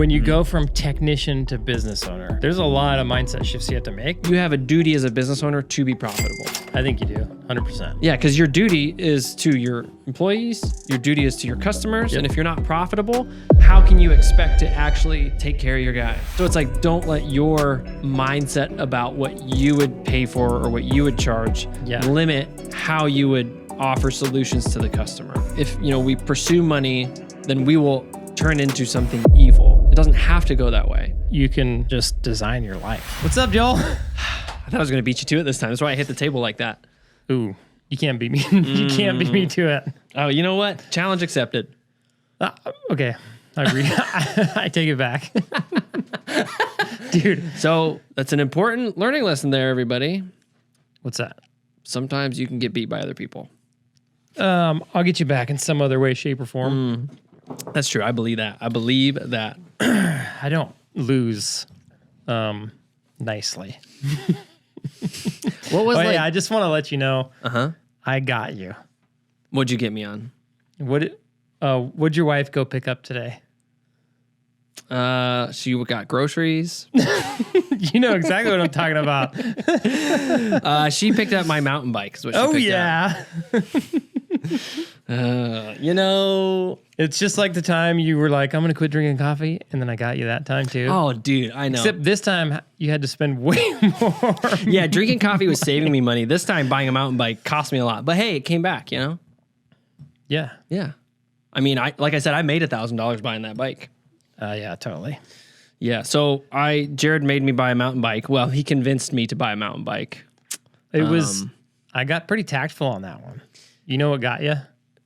When you go from technician to business owner, there's a lot of mindset shifts you have to make. You have a duty as a business owner to be profitable. I think you do, 100%. Yeah, because your duty is to your employees, your duty is to your customers, and if you're not profitable, how can you expect to actually take care of your guy? So it's like, don't let your mindset about what you would pay for or what you would charge limit how you would offer solutions to the customer. If we pursue money, then we will turn into something evil. It doesn't have to go that way. You can just design your life. What's up, Joel? I thought I was going to beat you to it this time. That's why I hit the table like that. Ooh, you can't beat me. You can't beat me to it. Oh, you know what? Challenge accepted. Okay, I agree. I take it back. Dude. So that's an important learning lesson there, everybody. What's that? Sometimes you can get beat by other people. I'll get you back in some other way, shape, or form. That's true. I believe that. I don't lose nicely. What was I just want to let you know. Uh-huh. I got you. What'd you get me on? What'd your wife go pick up today? She got groceries. You know exactly what I'm talking about. She picked up my mountain bike. Is what she picked up. It's just like the time you were like, I'm going to quit drinking coffee. And then I got you that time too. Oh, dude, I know. Except this time you had to spend way more. Yeah, drinking coffee was saving me money. This time buying a mountain bike cost me a lot. But hey, it came back, Yeah. Yeah. I mean, like I said, I made $1,000 buying that bike. Yeah, totally. Yeah, so Jared made me buy a mountain bike. Well, he convinced me to buy a mountain bike. I got pretty tactful on that one. You know what got you?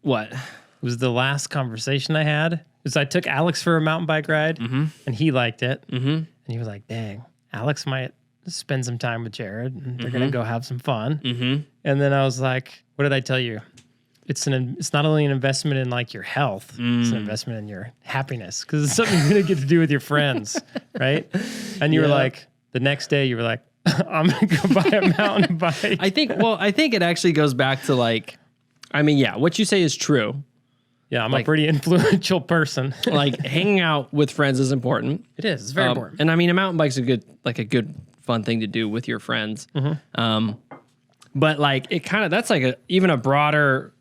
What? It was the last conversation I had. Because I took Alex for a mountain bike ride, and he liked it. And he was like, dang, Alex might spend some time with Jared, and they're going to go have some fun. And then I was like, what did I tell you? It's not only an investment in like your health, it's an investment in your happiness, because it's something you're going to get to do with your friends, right? And you were like, the next day you were like, I'm going to go buy a mountain bike. I think it actually goes back to like, I mean, yeah, what you say is true. Yeah, I'm a pretty influential person. Like hanging out with friends is important. It is. It's very important. And I mean, a mountain bike's a good fun thing to do with your friends. But like that's like even a broader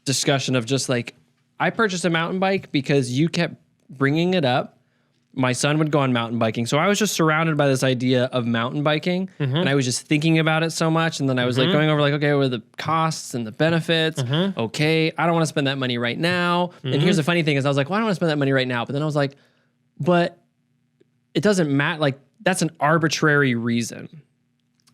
discussion of just like, I purchased a mountain bike because you kept bringing it up. My son would go on mountain biking. So I was just surrounded by this idea of mountain biking. And I was just thinking about it so much. And then I was like going over like, okay, what are the costs and the benefits? Okay, I don't want to spend that money right now. And here's the funny thing is I was like, well, I don't want to spend that money right now. But then I was like, but it doesn't matter. Like that's an arbitrary reason.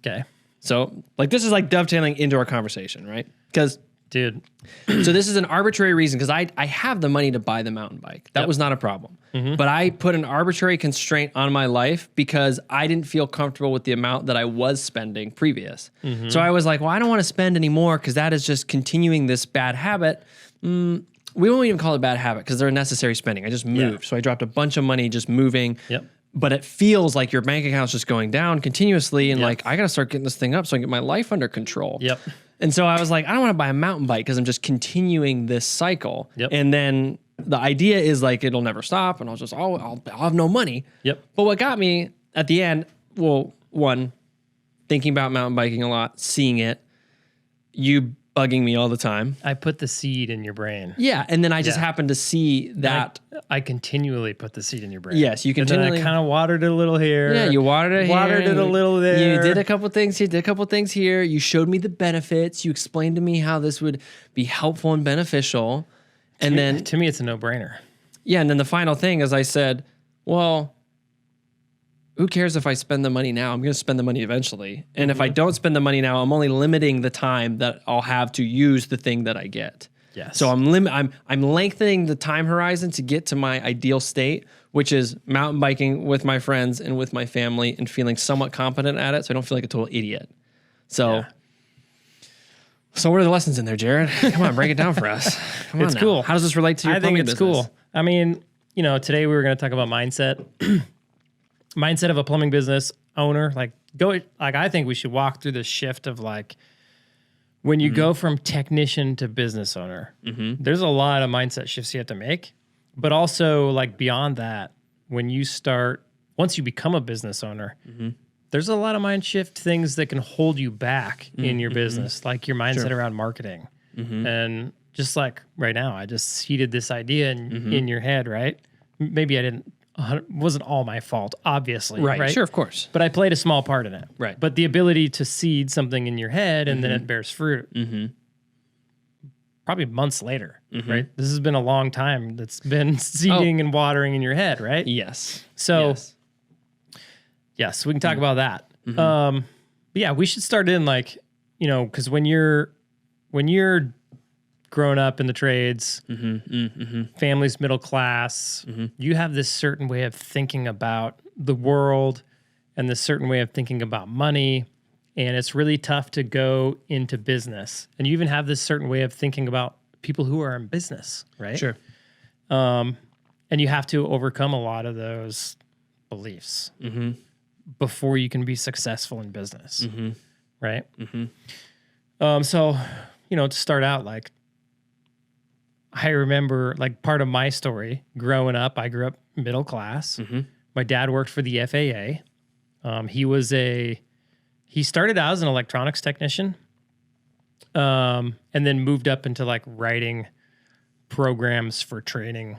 Okay. So like this is like dovetailing into our conversation, right? Because dude. So this is an arbitrary reason because I have the money to buy the mountain bike. That was not a problem. But I put an arbitrary constraint on my life because I didn't feel comfortable with the amount that I was spending previous. So I was like, well, I don't want to spend anymore because that is just continuing this bad habit. We won't even call it bad habit because they're necessary spending. I just moved. So I dropped a bunch of money just moving. But it feels like your bank account's just going down continuously. And like, I got to start getting this thing up so I can get my life under control. And so I was like, I don't want to buy a mountain bike because I'm just continuing this cycle. And then the idea is like, it'll never stop and I'll have no money. But what got me at the end, well, one, thinking about mountain biking a lot, seeing it, you bugging me all the time. I put the seed in your brain. Yeah. And then I just happened to see that. I continually put the seed in your brain. Yes, you continually. And then I kind of watered it a little here. Yeah, you watered it here. Watered it a little there. You did a couple things here, did a couple things here. You showed me the benefits. You explained to me how this would be helpful and beneficial. And then to me, it's a no-brainer. Yeah, and then the final thing is I said, well, who cares if I spend the money now? I'm going to spend the money eventually. And if I don't spend the money now, I'm only limiting the time that I'll have to use the thing that I get. Yes. So I'm lengthening the time horizon to get to my ideal state, which is mountain biking with my friends and with my family and feeling somewhat competent at it so I don't feel like a total idiot. So So what are the lessons in there, Jared? Come on, break it down for us. Come on, it's now. cool. How does this relate to your plumbing business? I think it's cool. I mean, today we were going to talk about mindset. Mindset of a plumbing business owner. I think we should walk through the shift of when you go from technician to business owner, there's a lot of mindset shifts you have to make. But also beyond that, when you start, once you become a business owner, there's a lot of mind shift things that can hold you back in your business, like your mindset around marketing. And just like right now, I just seeded this idea in your head, right? Maybe I didn't, wasn't all my fault, obviously. Right. Sure, of course. But I played a small part in it. Right. But the ability to seed something in your head and then it bears fruit. Probably months later, right? This has been a long time that's been seeding and watering in your head, right? Yes. So, yes, we can talk about that. But yeah, we should start in like, you know, because when you're growing up in the trades, family's middle class, you have this certain way of thinking about the world and this certain way of thinking about money. And it's really tough to go into business. And you even have this certain way of thinking about people who are in business, right? Sure. And you have to overcome a lot of those beliefs before you can be successful in business, right? So, you know, to start out, like, I remember, like, part of my story growing up, I grew up middle class. My dad worked for the FAA. He started out as an electronics technician, and then moved up into like writing programs for training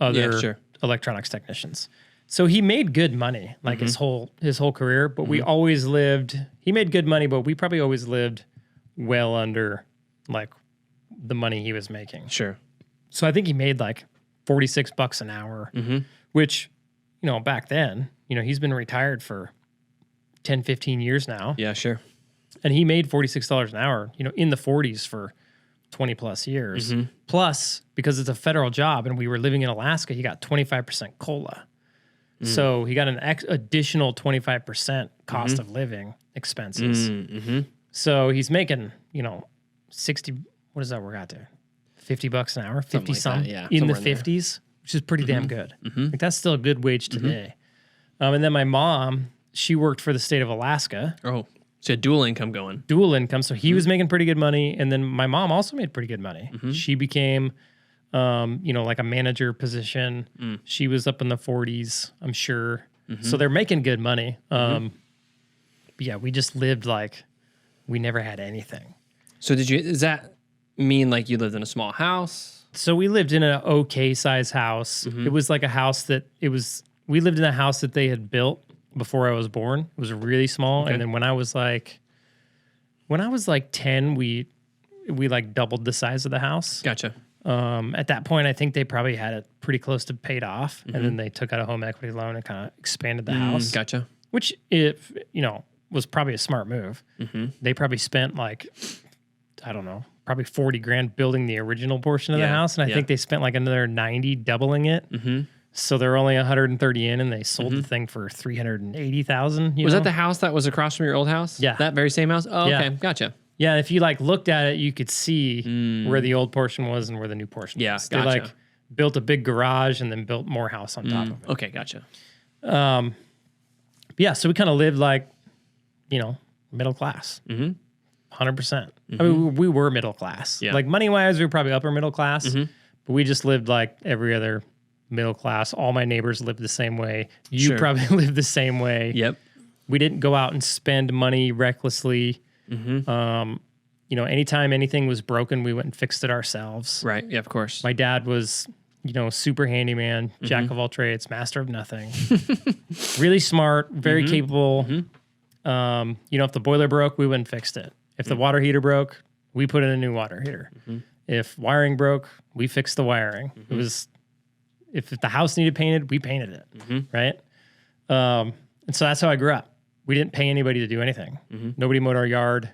other electronics technicians. So he made good money, like his whole career. But we always lived. He made good money, but we probably always lived well under like the money he was making. Sure. So I think he made like $46 an hour, which, you know, back then, you know, he's been retired for 10, 15 years now. Yeah, sure. And he made $46 an hour, you know, in the 40s for 20 plus years. Plus, because it's a federal job and we were living in Alaska, he got 25% COLA. So he got an additional 25% cost of living expenses. So he's making, you know, 60, what does that work out to? $50 an hour, 50 something, in the 50s, which is pretty damn good. Like, that's still a good wage today. And then my mom, she worked for the state of Alaska. Oh, so dual income going. Dual income. So he was making pretty good money. And then my mom also made pretty good money. She became, you know, like a manager position. She was up in the 40s, I'm sure. So they're making good money. But yeah, we just lived like we never had anything. So does that mean like you lived in a small house? So we lived in an okay size house. It was like a house we lived in a house that they had built before I was born. It was really small. And then when I was like 10, we like doubled the size of the house. Gotcha. At that point, I think they probably had it pretty close to paid off. And then they took out a home equity loan and kind of expanded the house. Gotcha. Which, if you know, was probably a smart move. They probably spent like, I don't know, probably 40 grand building the original portion of the house. And I think they spent like another 90 doubling it. So they're only 130 in, and they sold the thing for 380,000. Was that the house that was across from your old house? Yeah. That very same house? Oh, okay. Gotcha. Yeah, if you like looked at it, you could see where the old portion was and where the new portion was. Gotcha. They like built a big garage and then built more house on top of it. Okay, gotcha. Yeah, so we kind of lived like, you know, middle class. 100%. I mean, we were middle class. Yeah. Like money-wise, we were probably upper middle class, but we just lived like every other middle class. All my neighbors lived the same way. You probably lived the same way. Yep. We didn't go out and spend money recklessly. You know, anytime anything was broken, we went and fixed it ourselves. Right. Yeah, of course. My dad was, you know, super handyman, jack of all trades, master of nothing. Really smart, very capable. You know, if the boiler broke, we went and fixed it. If the water heater broke, we put in a new water heater. If wiring broke, we fixed the wiring. It was, if the house needed painted, we painted it, right? And so that's how I grew up. We didn't pay anybody to do anything. Nobody mowed our yard.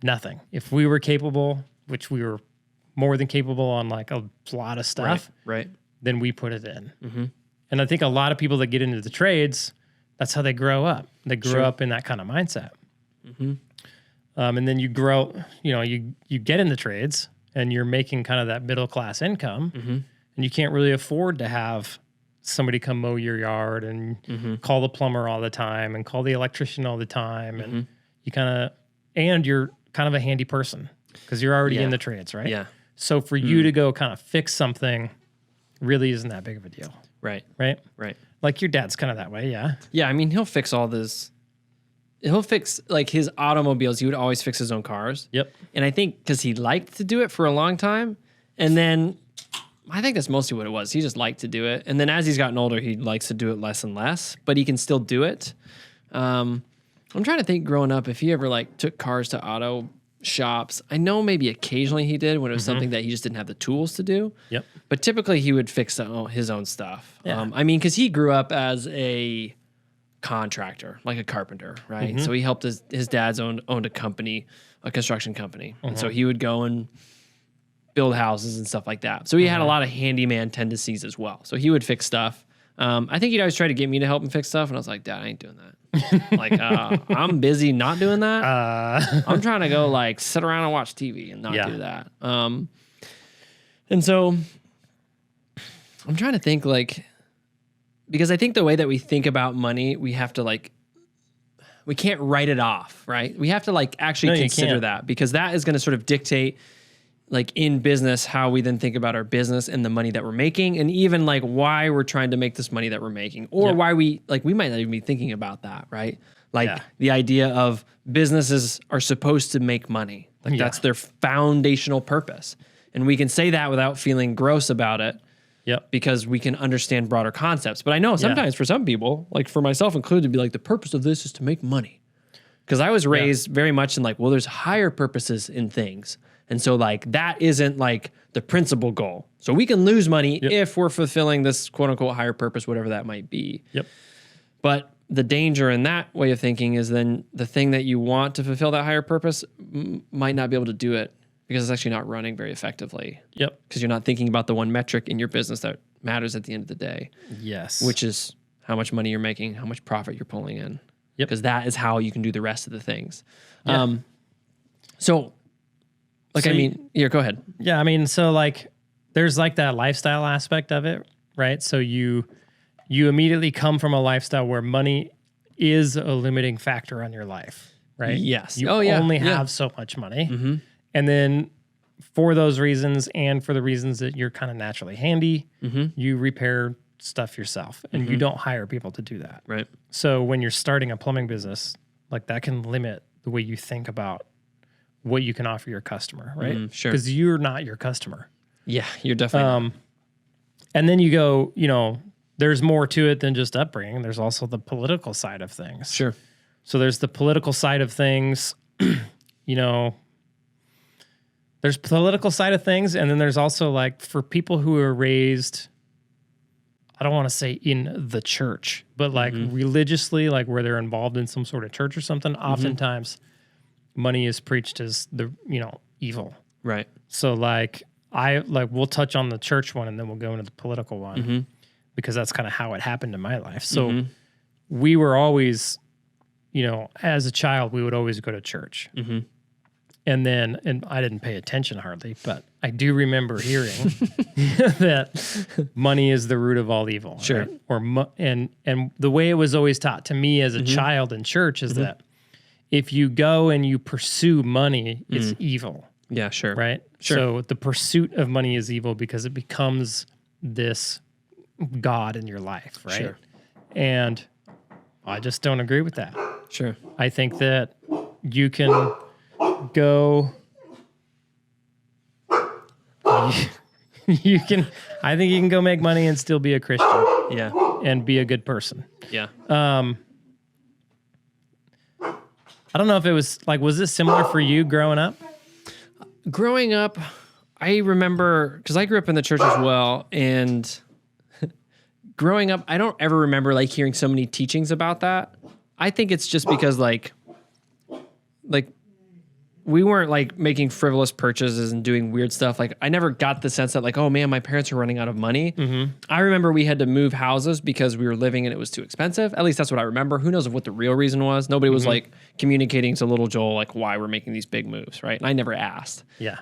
Nothing. If we were capable, which we were more than capable on like a lot of stuff, right. then we put it in. And I think a lot of people that get into the trades, that's how they grow up. They grow up in that kind of mindset. And then you grow, you know, you get in the trades and you're making kind of that middle class income, and you can't really afford to have somebody come mow your yard and call the plumber all the time and call the electrician all the time. And you're kind of a handy person because you're already in the trades, right? Yeah. So for you to go kind of fix something really isn't that big of a deal. Right. right? Right. Like your dad's kind of that way, yeah. Yeah, I mean, he'll fix all this. He'll fix like his automobiles. He would always fix his own cars. Yep. And I think because he liked to do it for a long time, and then I think that's mostly what it was. He just liked to do it, and then as he's gotten older, he likes to do it less and less, but he can still do it. I'm trying to think. Growing up, if he ever like took cars to auto shops, I know maybe occasionally he did when it was something that he just didn't have the tools to do. Yep. But typically he would fix his own stuff. Yeah. I mean, because he grew up as a contractor, like a carpenter, right? So he helped his dad's owned a company, a construction company. And so he would go and build houses and stuff like that. So he had a lot of handyman tendencies as well. So he would fix stuff. I think he'd always try to get me to help him fix stuff. And I was like, Dad, I ain't doing that. Like, I'm busy not doing that. I'm trying to go like sit around and watch TV and not do that. And so I'm trying to think like, because I think the way that we think about money, we have to like, we can't write it off, right? We have to like actually consider that, because that is going to sort of dictate like in business how we then think about our business and the money that we're making, and even like why we're trying to make this money that we're making, or why we might not even be thinking about that, right? Like the idea of businesses are supposed to make money. Like that's their foundational purpose. And we can say that without feeling gross about it. Yep. Because we can understand broader concepts. But I know sometimes for some people, like for myself included, be like, the purpose of this is to make money. Because I was raised very much in like, well, there's higher purposes in things. And so like that isn't like the principal goal. So we can lose money if we're fulfilling this quote unquote higher purpose, whatever that might be. Yep. But the danger in that way of thinking is then the thing that you want to fulfill that higher purpose might not be able to do it, because it's actually not running very effectively. Yep. Because you're not thinking about the one metric in your business that matters at the end of the day. Yes. Which is how much money you're making, how much profit you're pulling in. Yep. Because that is how you can do the rest of the things. Yeah. I mean, here, go ahead. Yeah, I mean, so like there's like that lifestyle aspect of it, right? So you immediately come from a lifestyle where money is a limiting factor on your life, right? Yes. You only have so much money. Mm-hmm. And then for those reasons and for the reasons that you're kind of naturally handy, you repair stuff yourself, and you don't hire people to do that. Right. So when you're starting a plumbing business, like that can limit the way you think about what you can offer your customer, right? Sure. Because you're not your customer. Yeah, you're definitely not. And then you go, there's more to it than just upbringing. There's also the political side of things. Sure. So there's the political side of things, there's political side of things. And then there's also like for people who are raised, I don't want to say in the church, but like religiously, like where they're involved in some sort of church or something, oftentimes money is preached as the, evil. Right. So we'll touch on the church one and then we'll go into the political one because that's kind of how it happened in my life. So we were always, as a child, we would always go to church. And I didn't pay attention hardly, but I do remember hearing that money is the root of all evil. Sure. Right? And the way it was always taught to me as a child in church is that if you go and you pursue money, it's evil. Yeah, sure. Right? Sure. So the pursuit of money is evil because it becomes this God in your life, right? Sure. And I just don't agree with that. Sure. I think that you can go... I think you can go make money and still be a Christian. Yeah. And be a good person. Yeah. I don't know if it was was this similar for you growing up? Growing up, I remember, because I grew up in the church as well, and growing up, I don't ever remember hearing so many teachings about that. I think it's just because we weren't making frivolous purchases and doing weird stuff. I never got the sense that oh man, my parents are running out of money. I remember we had to move houses because we were living and it was too expensive. At least that's what I remember. Who knows what the real reason was? Nobody was communicating to little Joel why we're making these big moves, right? And I never asked. Yeah.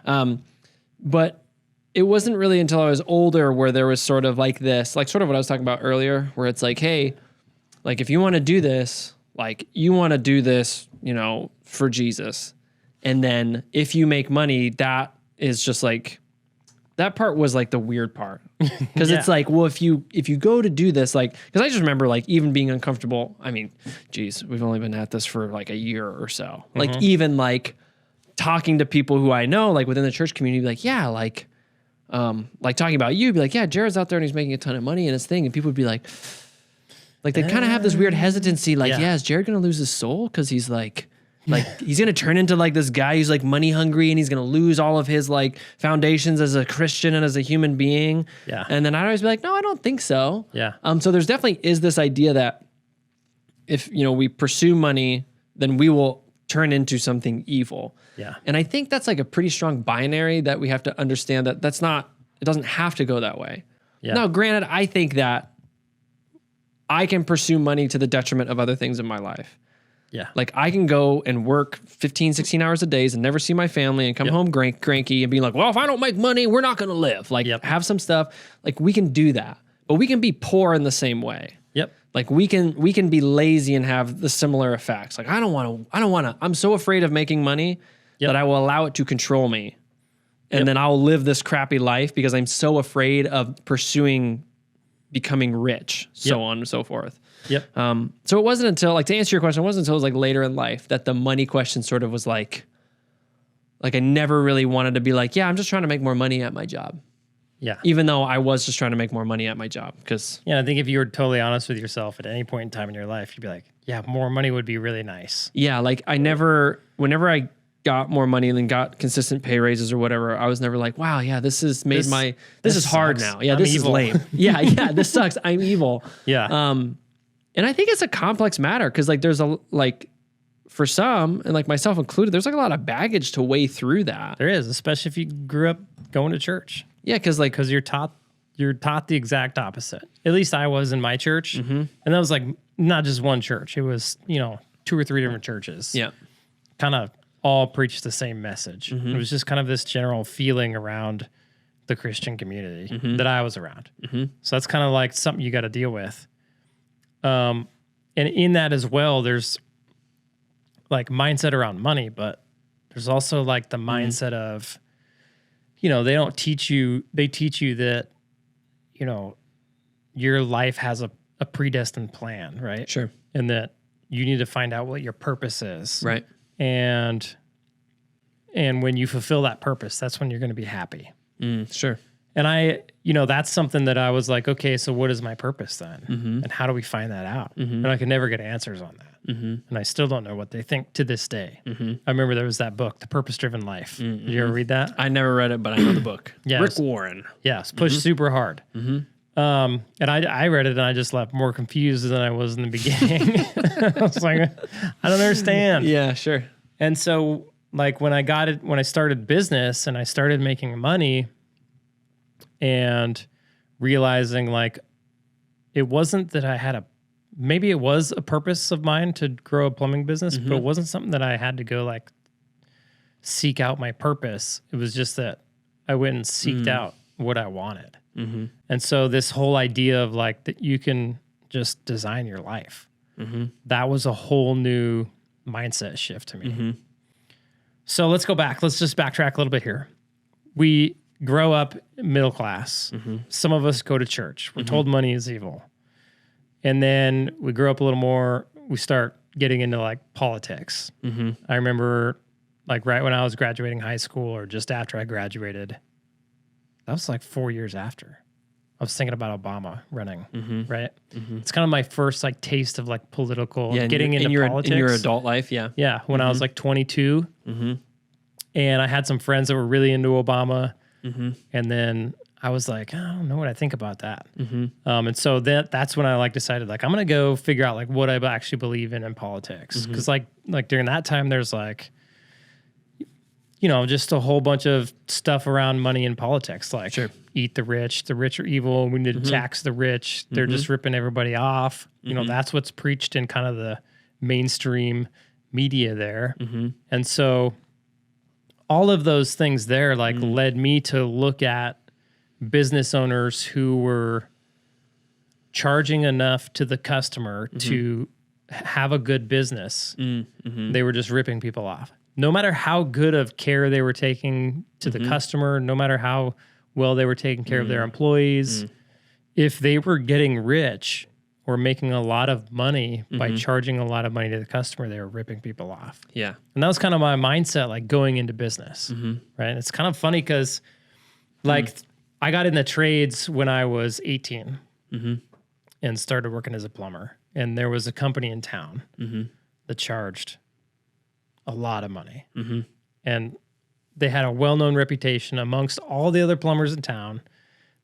But it wasn't really until I was older where there was sort of this, sort of what I was talking about earlier, where it's hey, if you want to do this, you want to do this, for Jesus. And then if you make money, that is just that part was the weird part. Because it's like, well, if you go to do this, like, because I just remember like even being uncomfortable. I mean, geez, we've only been at this for like a year or so. Like even like talking to people who I know, like within the church community, be like, yeah, like talking about you, be like, yeah, Jared's out there and he's making a ton of money in his thing, and people would be like they kind of have this weird hesitancy, like, yeah, is Jared gonna lose his soul because he's like he's gonna turn into like this guy who's like money hungry, and he's gonna lose all of his like foundations as a Christian and as a human being. Yeah. And then I'd always be like, no, I don't think so. Yeah. So there's definitely is this idea that if we pursue money, then we will turn into something evil. Yeah. And I think that's like a pretty strong binary that we have to understand that it doesn't have to go that way. Yeah. Now, granted, I think that I can pursue money to the detriment of other things in my life. Yeah. Like I can go and work 15, 16 hours a day and never see my family and come home cranky and be like, well, if I don't make money, we're not going to live. Like have some stuff. Like we can do that, but we can be poor in the same way. Yep. Like we can be lazy and have the similar effects. Like I don't want to, I'm so afraid of making money that I will allow it to control me. And then I'll live this crappy life because I'm so afraid of pursuing becoming rich, so on and so forth. Yep. So it wasn't until, like, to answer your question, it wasn't until it was like later in life that the money question sort of was like I never really wanted to be like, yeah, I'm just trying to make more money at my job. Yeah. Even though I was just trying to make more money at my job. Because I think if you were totally honest with yourself at any point in time in your life, you'd be like, yeah, more money would be really nice. Yeah. Like whenever I got more money and then got consistent pay raises or whatever, I was never like, wow, yeah, this is hard now. Yeah, this is lame. Yeah, this sucks. I'm evil. Yeah. And I think it's a complex matter because like there's for some, and like myself included, there's like a lot of baggage to weigh through that. There is, especially if you grew up going to church. Yeah, because you're taught the exact opposite. At least I was in my church, and that was like not just one church. It was 2 or 3 different churches. Yeah, kind of all preached the same message. It was just kind of this general feeling around the Christian community that I was around. So that's kind of like something you got to deal with. And in that as well, there's like mindset around money, but there's also like the mindset of, they teach you that, your life has a predestined plan, right? Sure. And that you need to find out what your purpose is. Right. And when you fulfill that purpose, that's when you're going to be happy. Sure. And that's something that I was like, okay, so what is my purpose then? And how do we find that out? And I could never get answers on that. And I still don't know what they think to this day. I remember there was that book, The Purpose-Driven Life. Did you ever read that? I never read it, but I know the book. Yeah, Rick Warren. Yeah, it's pushed super hard. And I read it and I just left more confused than I was in the beginning. I was like, I don't understand. Yeah, sure. And so like when I started business and I started making money and realizing like it wasn't that I had maybe it was a purpose of mine to grow a plumbing business, but it wasn't something that I had to go like seek out my purpose. It was just that I went and seeked out what I wanted. And so this whole idea of like that you can just design your life, that was a whole new mindset shift to me. So let's go back. Let's just backtrack a little bit here. We grow up middle class. Some of us go to church. We're told money is evil. And then we grow up a little more. We start getting into like politics. I remember like right when I was graduating high school or just after I graduated, that was like 4 years after. I was thinking about Obama running, right? It's kind of my first like taste of like political, getting into politics. In your adult life, yeah. Yeah, when I was like 22. And I had some friends that were really into Obama. And then I was like, I don't know what I think about that. And so that's when I like decided like, I'm going to go figure out like what I actually believe in politics. Cause like during that time, there's like, just a whole bunch of stuff around money and politics, like eat the rich are evil. We need to tax the rich. They're just ripping everybody off. That's what's preached in kind of the mainstream media there. And so all of those things there like led me to look at business owners who were charging enough to the customer to have a good business. They were just ripping people off. No matter how good of care they were taking to the customer, no matter how well they were taking care of their employees. If they were getting rich or making a lot of money by charging a lot of money to the customer, they were ripping people off. Yeah. And that was kind of my mindset, like going into business, right? And it's kind of funny because like I got in the trades when I was 18 and started working as a plumber. And there was a company in town that charged a lot of money. And they had a well-known reputation amongst all the other plumbers in town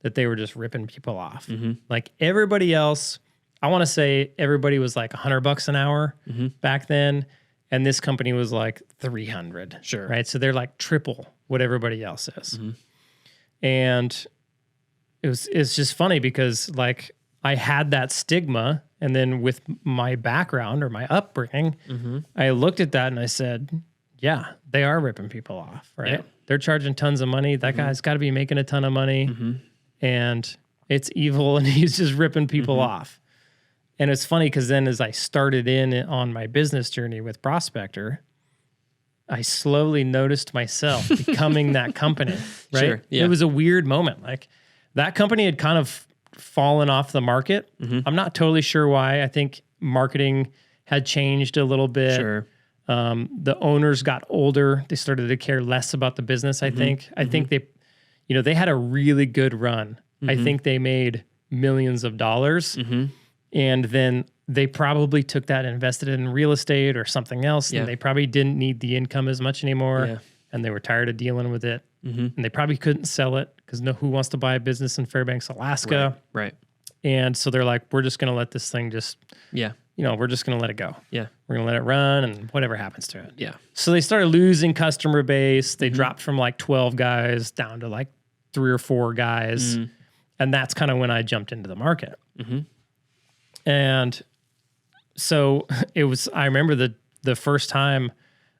that they were just ripping people off. Like everybody else, I want to say everybody was like $100 an hour back then. And this company was like 300. Sure. Right. So they're like triple what everybody else is. And it's just funny because like I had that stigma. And then with my background or my upbringing, I looked at that and I said, yeah, they are ripping people off. Right. Yeah. They're charging tons of money. That guy's got to be making a ton of money. And it's evil. And he's just ripping people off. And it's funny because then as I started in on my business journey with Prospector, I slowly noticed myself becoming that company, right? Sure, yeah. It was a weird moment. Like that company had kind of fallen off the market. I'm not totally sure why. I think marketing had changed a little bit. Sure. The owners got older. They started to care less about the business, I think. I think they, they had a really good run. I think they made millions of dollars. And then they probably took that and invested it in real estate or something else. And they probably didn't need the income as much anymore. Yeah. And they were tired of dealing with it. And they probably couldn't sell it because who wants to buy a business in Fairbanks, Alaska? Right. And so they're like, we're just going to let this thing Yeah. we're just going to let it go. Yeah. We're going to let it run and whatever happens to it. Yeah. So they started losing customer base. They dropped from like 12 guys down to like 3 or 4 guys. And that's kind of when I jumped into the market. And so I remember the first time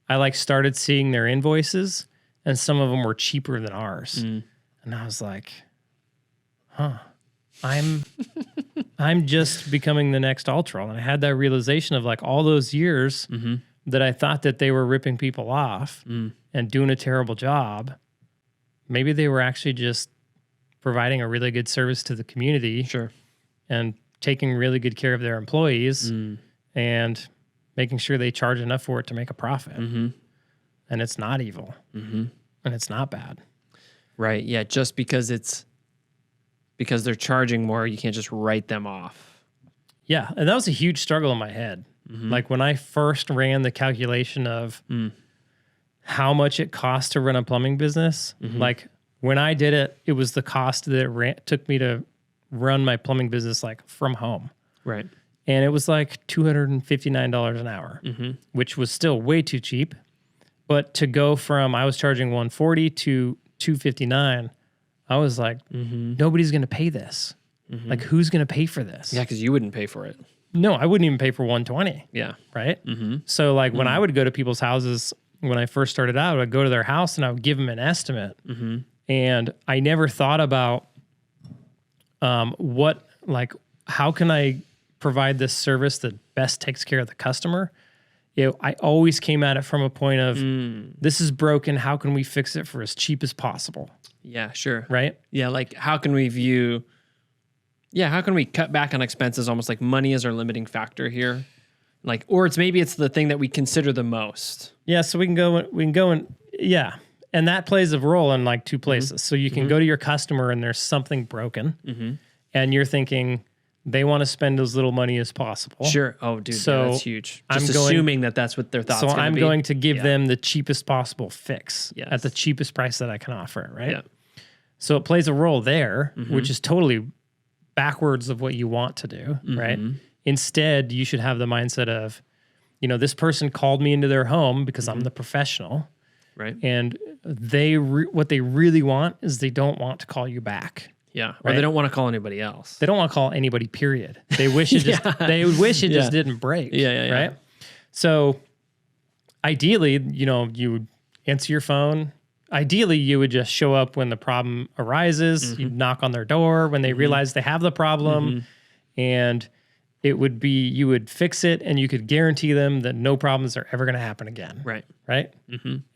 I like started seeing their invoices and some of them were cheaper than ours. And I was like, I'm just becoming the next Ultra. And I had that realization of like all those years that I thought that they were ripping people off and doing a terrible job. Maybe they were actually just providing a really good service to the community. Sure. And taking really good care of their employees and making sure they charge enough for it to make a profit. And it's not evil. And it's not bad. Right. Yeah. Just because they're charging more, you can't just write them off. Yeah. And that was a huge struggle in my head. Like when I first ran the calculation of how much it costs to run a plumbing business, like when I did it, it was the cost that it took me to run my plumbing business like from home. Right. And it was like $259 an hour, which was still way too cheap. But to go from, I was charging $140 to $259, I was like, nobody's going to pay this. Like, who's going to pay for this? Yeah, because you wouldn't pay for it. No, I wouldn't even pay for $120. Yeah. Right? So like when I would go to people's houses, when I first started out, I'd go to their house and I would give them an estimate. And I never thought about how can I provide this service that best takes care of the customer? I always came at it from a point of, this is broken. How can we fix it for as cheap as possible? Yeah, sure. Right? Yeah, like how can we cut back on expenses? Almost like money is our limiting factor here. Like, or it's the thing that we consider the most. Yeah, so we can go and yeah. And that plays a role in like 2 places. So you can go to your customer and there's something broken and you're thinking they want to spend as little money as possible. Sure. Oh, dude, so that's huge. Just assuming that that's what their thoughts are. So I'm going to give them the cheapest possible fix at the cheapest price that I can offer, right? Yeah. So it plays a role there, which is totally backwards of what you want to do, right? Instead, you should have the mindset of, this person called me into their home because I'm the professional. Right. And what they really want is they don't want to call you back. Yeah. Or they don't want to call anybody else. They don't want to call anybody, period. They wish it just just didn't break. Yeah. Right. So ideally, you would answer your phone. Ideally, you would just show up when the problem arises. You'd knock on their door when they realize they have the problem. And it would be, you would fix it and you could guarantee them that no problems are ever going to happen again. Right. Right.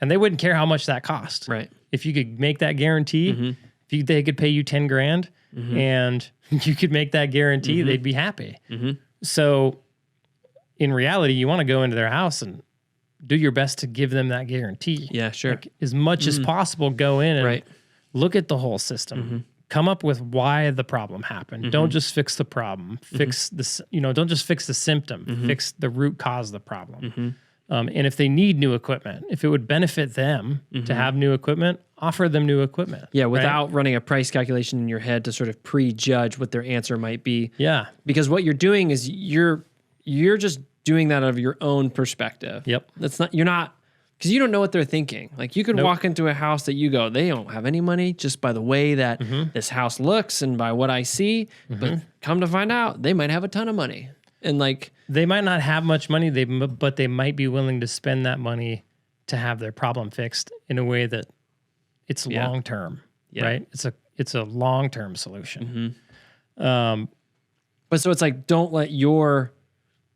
And they wouldn't care how much that cost. Right. If you could make that guarantee, if they could pay you 10 grand and you could make that guarantee, they'd be happy. So in reality, you want to go into their house and do your best to give them that guarantee. Yeah, sure. Like, as much as possible, go in and Right. look at the whole system. Come up with why the problem happened. Don't just fix the problem. Fix this, don't just fix the symptom. Fix the root cause of the problem. And if they need new equipment, if it would benefit them to have new equipment, offer them new equipment. Yeah, without running a price calculation in your head to sort of prejudge what their answer might be. Yeah. Because what you're doing is you're just doing that out of your own perspective. Yep. You're not, because you don't know what they're thinking. Like you could walk into a house that you go, they don't have any money just by the way that this house looks and by what I see. But come to find out, they might have a ton of money. And like, they might not have much money, but they might be willing to spend that money to have their problem fixed in a way that it's long term, right? It's a long term solution. But so it's like, don't let your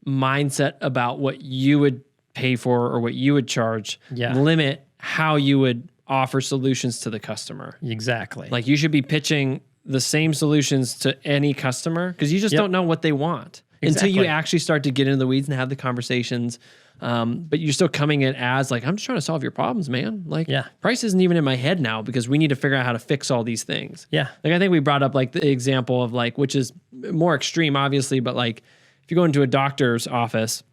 mindset about what you would pay for or what you would charge limit how you would offer solutions to the customer. Exactly. Like you should be pitching the same solutions to any customer because you just don't know what they want until you actually start to get into the weeds and have the conversations. But you're still coming in as like, I'm just trying to solve your problems, man. Like price isn't even in my head now because we need to figure out how to fix all these things. Yeah. Like I think we brought up like the example of like, which is more extreme obviously, but like if you go into a doctor's office,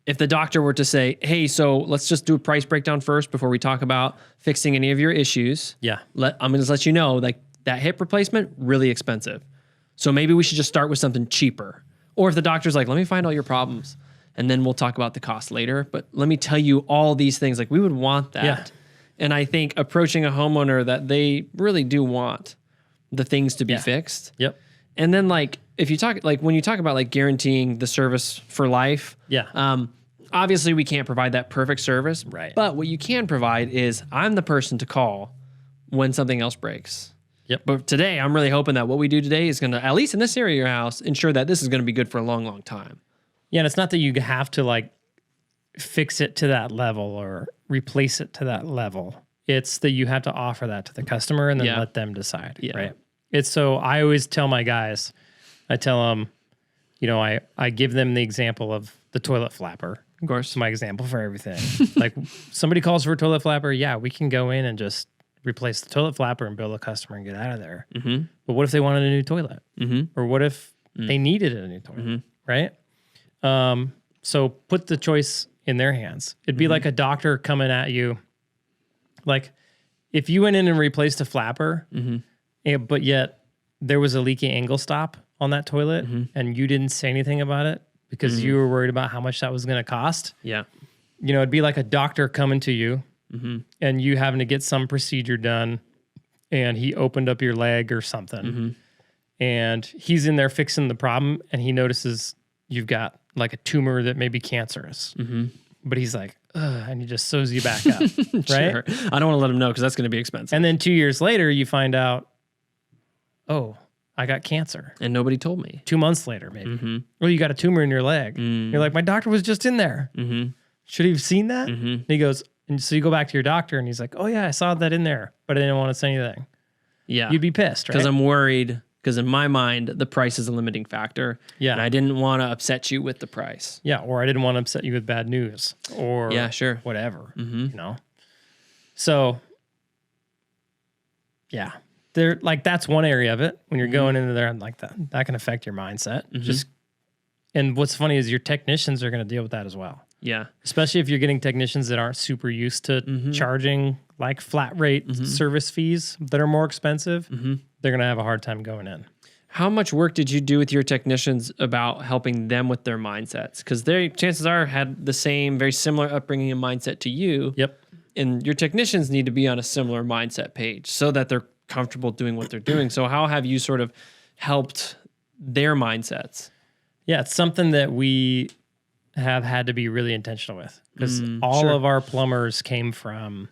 if the doctor were to say, hey, so let's just do a price breakdown first before we talk about fixing any of your issues. Yeah. I'm going to let you know like that hip replacement, really expensive. So maybe we should just start with something cheaper. Or if the doctor's like, let me find all your problems and then we'll talk about the cost later. But let me tell you all these things. Like we would want that. Yeah. And I think approaching a homeowner that they really do want the things to be fixed. Yep. And then like, if you talk, like when you talk about like guaranteeing the service for life. Yeah. Obviously we can't provide that perfect service. Right. But what you can provide is I'm the person to call when something else breaks. Yep. But today, I'm really hoping that what we do today is going to, at least in this area of your house, ensure that this is going to be good for a long, long time. Yeah, and it's not that you have to like fix it to that level or replace it to that level. It's that you have to offer that to the customer and then let them decide, right? It's so I always tell my guys, I tell them, I give them the example of the toilet flapper. Of course. It's my example for everything. Like somebody calls for a toilet flapper, we can go in and just replace the toilet flapper and bill the customer and get out of there. But what if they wanted a new toilet? Or what if they needed a new toilet, right? So put the choice in their hands. It'd be like a doctor coming at you. Like if you went in and replaced a flapper, but yet there was a leaky angle stop on that toilet and you didn't say anything about it because you were worried about how much that was going to cost. Yeah. It'd be like a doctor coming to you and you having to get some procedure done and he opened up your leg or something and he's in there fixing the problem and he notices you've got like a tumor that may be cancerous. But he's like, ugh, and he just sews you back up, right? Sure. I don't want to let him know because that's going to be expensive. And then 2 years later, you find out, oh, I got cancer. And nobody told me. 2 months later, maybe. Well, you got a tumor in your leg. You're like, my doctor was just in there. Should he have seen that? And he goes, and so you go back to your doctor and he's like, oh yeah, I saw that in there, but I didn't want to say anything. Yeah. You'd be pissed, right? Because I'm worried. Because in my mind, the price is a limiting factor. Yeah. And I didn't want to upset you with the price. Yeah. Or I didn't want to upset you with bad news or whatever, So yeah, that's one area of it when you're going into there and like that can affect your mindset. And what's funny is your technicians are going to deal with that as well. Yeah. Especially if you're getting technicians that aren't super used to charging like flat rate service fees that are more expensive. They're going to have a hard time going in. How much work did you do with your technicians about helping them with their mindsets? Because they, chances are, had the same, very similar upbringing and mindset to you. Yep. And your technicians need to be on a similar mindset page so that they're comfortable doing what they're doing. So how have you sort of helped their mindsets? Yeah, it's something that we have had to be really intentional with because all of our plumbers came from...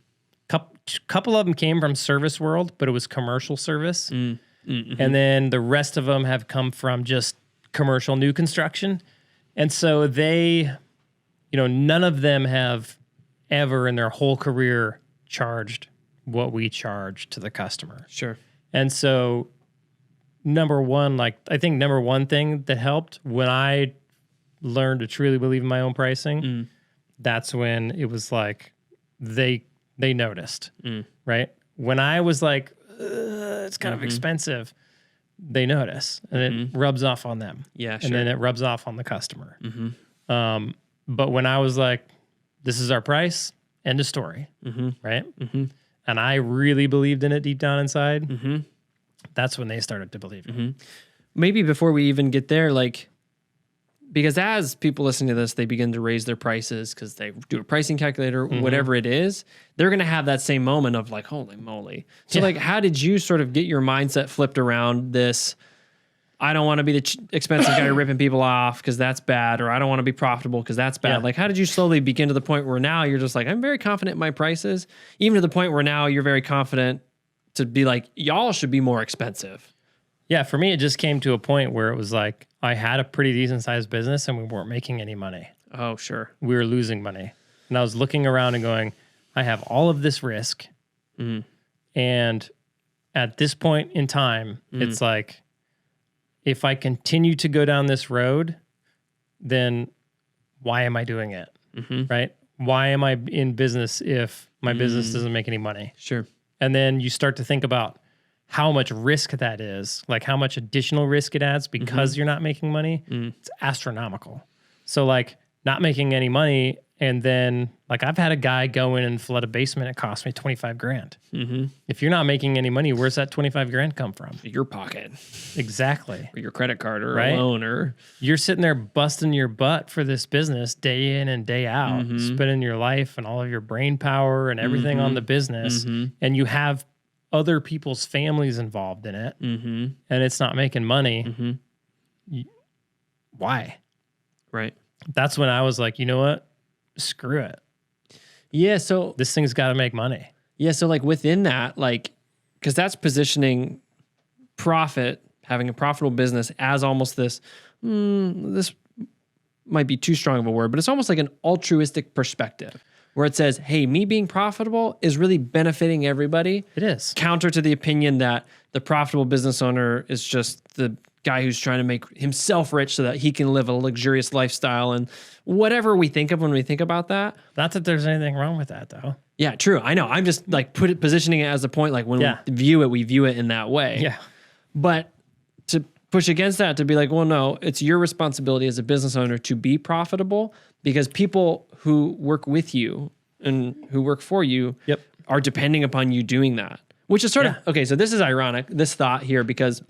couple of them came from service world, but it was commercial service. And then the rest of them have come from just commercial new construction. And so they, none of them have ever in their whole career charged what we charge to the customer. Sure. And so number one thing that helped when I learned to truly believe in my own pricing, that's when it was like they noticed, right? When I was like, it's kind of expensive, they notice, and it rubs off on them. Yeah, sure. And then it rubs off on the customer. But when I was like, this is our price, end of story, right? And I really believed in it deep down inside. That's when they started to believe it. Maybe before we even get there, like, because as people listening to this, they begin to raise their prices because they do a pricing calculator, whatever it is, they're going to have that same moment of like, holy moly. So like, how did you sort of get your mindset flipped around this? I don't want to be the expensive guy ripping people off because that's bad, or I don't want to be profitable because that's bad. Like, how did you slowly begin to the point where now you're just like, I'm very confident in my prices, even to the point where now you're very confident to be like, y'all should be more expensive? Yeah, for me, it just came to a point where it was like I had a pretty decent sized business and we weren't making any money. Oh, sure. We were losing money. And I was looking around and going, I have all of this risk. And at this point in time, it's like, if I continue to go down this road, then why am I doing it? Right? Why am I in business if my business doesn't make any money? Sure. And then you start to think about how much risk that is, like how much additional risk it adds because you're not making money. It's astronomical. So like not making any money, and then like I've had a guy go in and flood a basement. It cost me 25 grand. If you're not making any money, where's that 25 grand come from? Your pocket. Exactly. Or your credit card or Right? a loan, or You're sitting there busting your butt for this business day in and day out, spending your life and all of your brain power and everything on the business. And you have other people's families involved in it, and it's not making money. Why? right. That's when I was like, you know what? Screw it. Yeah. So This thing's got to make money. yeah. So like within that, like, because that's positioning profit, having a profitable business as almost this, this might be too strong of a word, but it's almost like an altruistic perspective where it says, hey, me being profitable is really benefiting everybody. It is. Counter to the opinion that the profitable business owner is just the guy who's trying to make himself rich so that he can live a luxurious lifestyle, and whatever we think of when we think about that. Not that there's anything wrong with that, though. Yeah, true. I know. I'm just like positioning it as a point, like when Yeah. we view it in that way. Yeah. But to push against that, to be like, well, no, it's your responsibility as a business owner to be profitable, because people who work with you and who work for you Yep. are depending upon you doing that, which is sort of, okay, so this is ironic, this thought here, because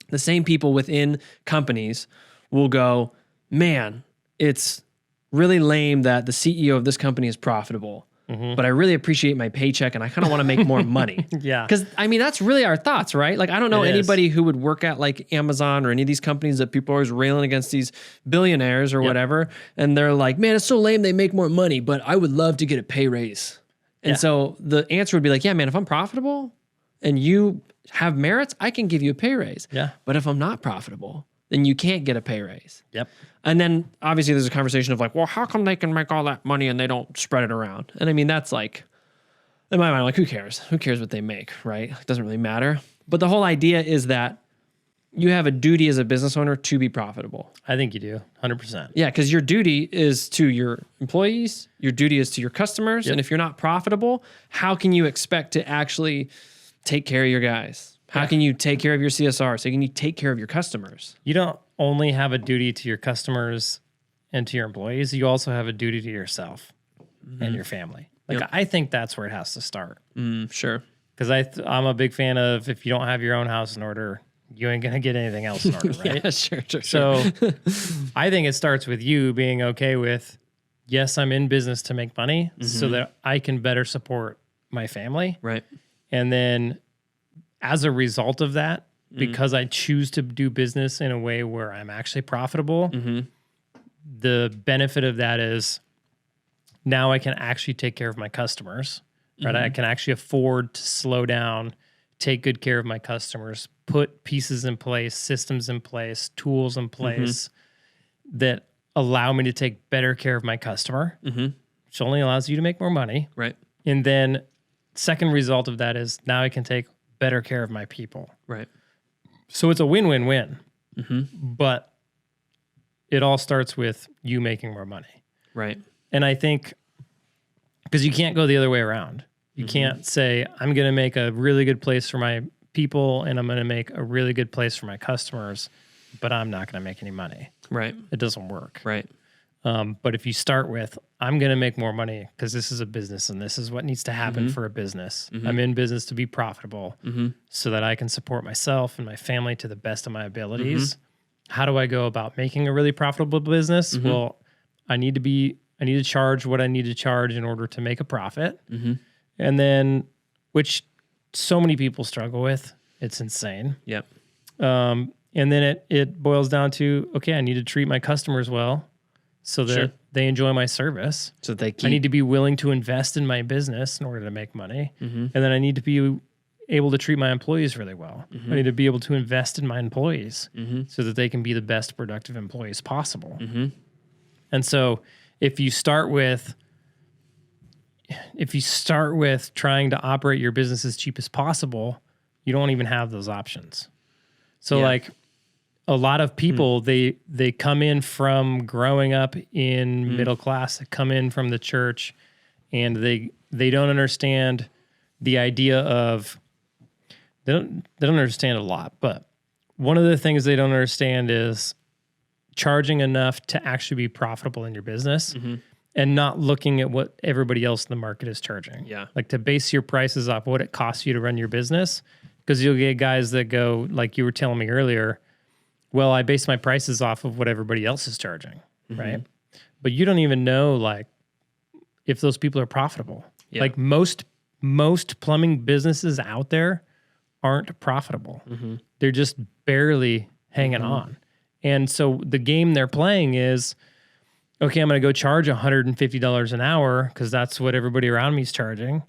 the same people within companies will go, man, it's really lame that the CEO of this company is profitable, but I really appreciate my paycheck and I kind of want to make more money. Yeah. Because, I mean, that's really our thoughts, right? Like, I don't know It is. anybody who would work at like Amazon or any of these companies that people are always railing against these billionaires or whatever. And they're like, man, it's so lame they make more money, but I would love to get a pay raise. And so the answer would be like, yeah, man, if I'm profitable and you have merits, I can give you a pay raise. Yeah. But if I'm not profitable, then you can't get a pay raise. Yep. And then obviously there's a conversation of like, well, how come they can make all that money and they don't spread it around? And I mean, that's like, in my mind, like, who cares? Who cares what they make, right? It doesn't really matter. But the whole idea is that you have a duty as a business owner to be profitable. I think you do. 100%. Yeah, because your duty is to your employees, your duty is to your customers. Yep. And if you're not profitable, how can you expect to actually take care of your guys? How can you take care of your CSR? So can you take care of your customers? You don't only have a duty to your customers and to your employees. You also have a duty to yourself and your family. Like, I think that's where it has to start. Sure. Because I'm a big fan of, if you don't have your own house in order, you ain't going to get anything else in order, right? Yeah, sure. So I think it starts with you being okay with, yes, I'm in business to make money so that I can better support my family. Right. And then as a result of that, because I choose to do business in a way where I'm actually profitable, the benefit of that is now I can actually take care of my customers, right? I can actually afford to slow down, take good care of my customers, put pieces in place, systems in place, tools in place that allow me to take better care of my customer, which only allows you to make more money. Right. And then second result of that is now I can take better care of my people. Right. So it's a win-win-win. But it all starts with you making more money. Right. And I think, because you can't go the other way around. You can't say, I'm going to make a really good place for my people and I'm going to make a really good place for my customers, but I'm not going to make any money. Right. It doesn't work. Right. But if you start with, I'm going to make more money because this is a business and this is what needs to happen for a business. I'm in business to be profitable so that I can support myself and my family to the best of my abilities. How do I go about making a really profitable business? Well, I need to charge what I need to charge in order to make a profit. And then, which so many people struggle with. It's insane. Yep. And then it boils down to, okay, I need to treat my customers well so that they enjoy my service. So they keep... I need to be willing to invest in my business in order to make money. And then I need to be able to treat my employees really well. I need to be able to invest in my employees so that they can be the best productive employees possible. And so if you start with trying to operate your business as cheap as possible, you don't even have those options. So like a lot of people, they come in from growing up in middle class, they come in from the church, and they don't understand the idea of, they don't understand a lot, but one of the things they don't understand is charging enough to actually be profitable in your business. And not looking at what everybody else in the market is charging. Yeah. Like to base your prices off what it costs you to run your business. Because you'll get guys that go, like you were telling me earlier, well, I base my prices off of what everybody else is charging, right? But you don't even know like if those people are profitable. Yeah. Like most plumbing businesses out there aren't profitable. They're just barely hanging on. And so the game they're playing is, okay, I'm going to go charge $150 an hour because that's what everybody around me is charging.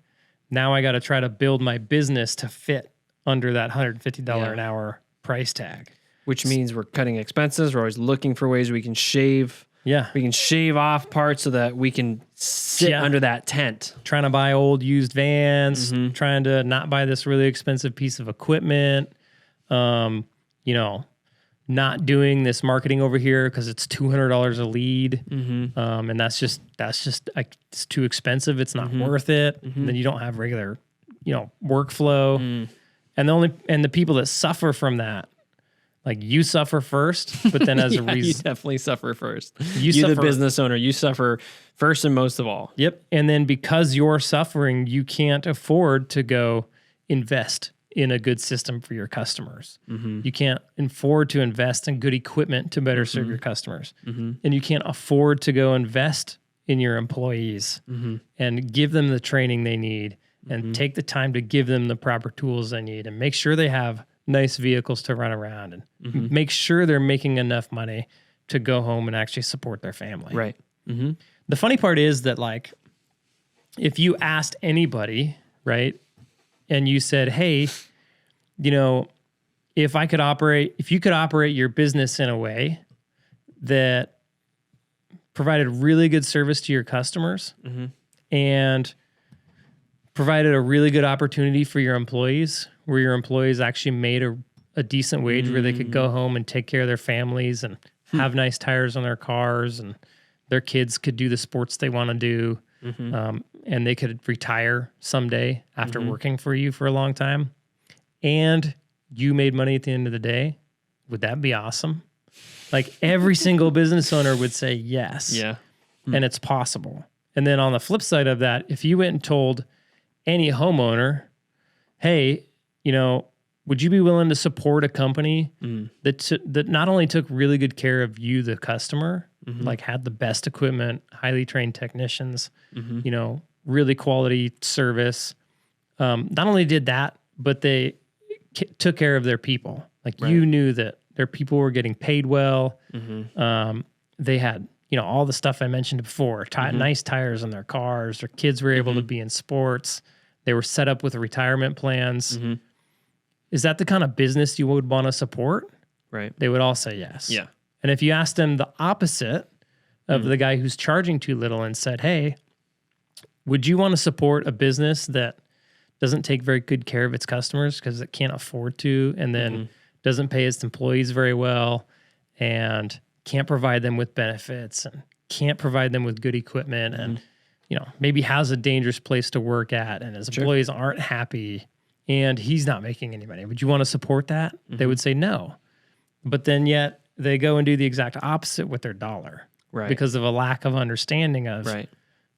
Now I got to try to build my business to fit under that $150 an hour price tag. Which means we're cutting expenses. We're always looking for ways we can shave. Yeah. We can shave off parts so that we can sit under that tent. Trying to buy old used vans, trying to not buy this really expensive piece of equipment. Not doing this marketing over here because it's $200 a lead, and that's just like, it's too expensive. It's not worth it. And then you don't have regular, workflow, and the people that suffer from that, like you suffer first, but then as a reason, you definitely suffer first. You the business owner, you suffer first and most of all. Yep, and then because you're suffering, you can't afford to go invest in a good system for your customers. You can't afford to invest in good equipment to better serve your customers. And you can't afford to go invest in your employees and give them the training they need and take the time to give them the proper tools they need and make sure they have nice vehicles to run around and make sure they're making enough money to go home and actually support their family. Right. The funny part is that like, if you asked anybody, right, and you said, hey, if you could operate your business in a way that provided really good service to your customers and provided a really good opportunity for your employees, where your employees actually made a decent wage where they could go home and take care of their families and have nice tires on their cars and their kids could do the sports they want to do. And they could retire someday after working for you for a long time, and you made money at the end of the day. Would that be awesome? Like every single business owner would say yes. Yeah. And it's possible. And then on the flip side of that, if you went and told any homeowner, hey, would you be willing to support a company that not only took really good care of you, the customer, like had the best equipment, highly trained technicians, really quality service. Not only did that, but they took care of their people. Like you knew that their people were getting paid well. They had, all the stuff I mentioned before, nice tires on their cars. Their kids were able to be in sports. They were set up with retirement plans. Is that the kind of business you would want to support? Right. They would all say yes. Yeah. And if you asked them the opposite of the guy who's charging too little and said, hey, would you want to support a business that doesn't take very good care of its customers because it can't afford to, and then doesn't pay its employees very well, and can't provide them with benefits, and can't provide them with good equipment, and maybe has a dangerous place to work at, and his employees aren't happy, and he's not making any money. Would you want to support that? They would say no. But then yet they go and do the exact opposite with their dollar, Right. because of a lack of understanding of Right.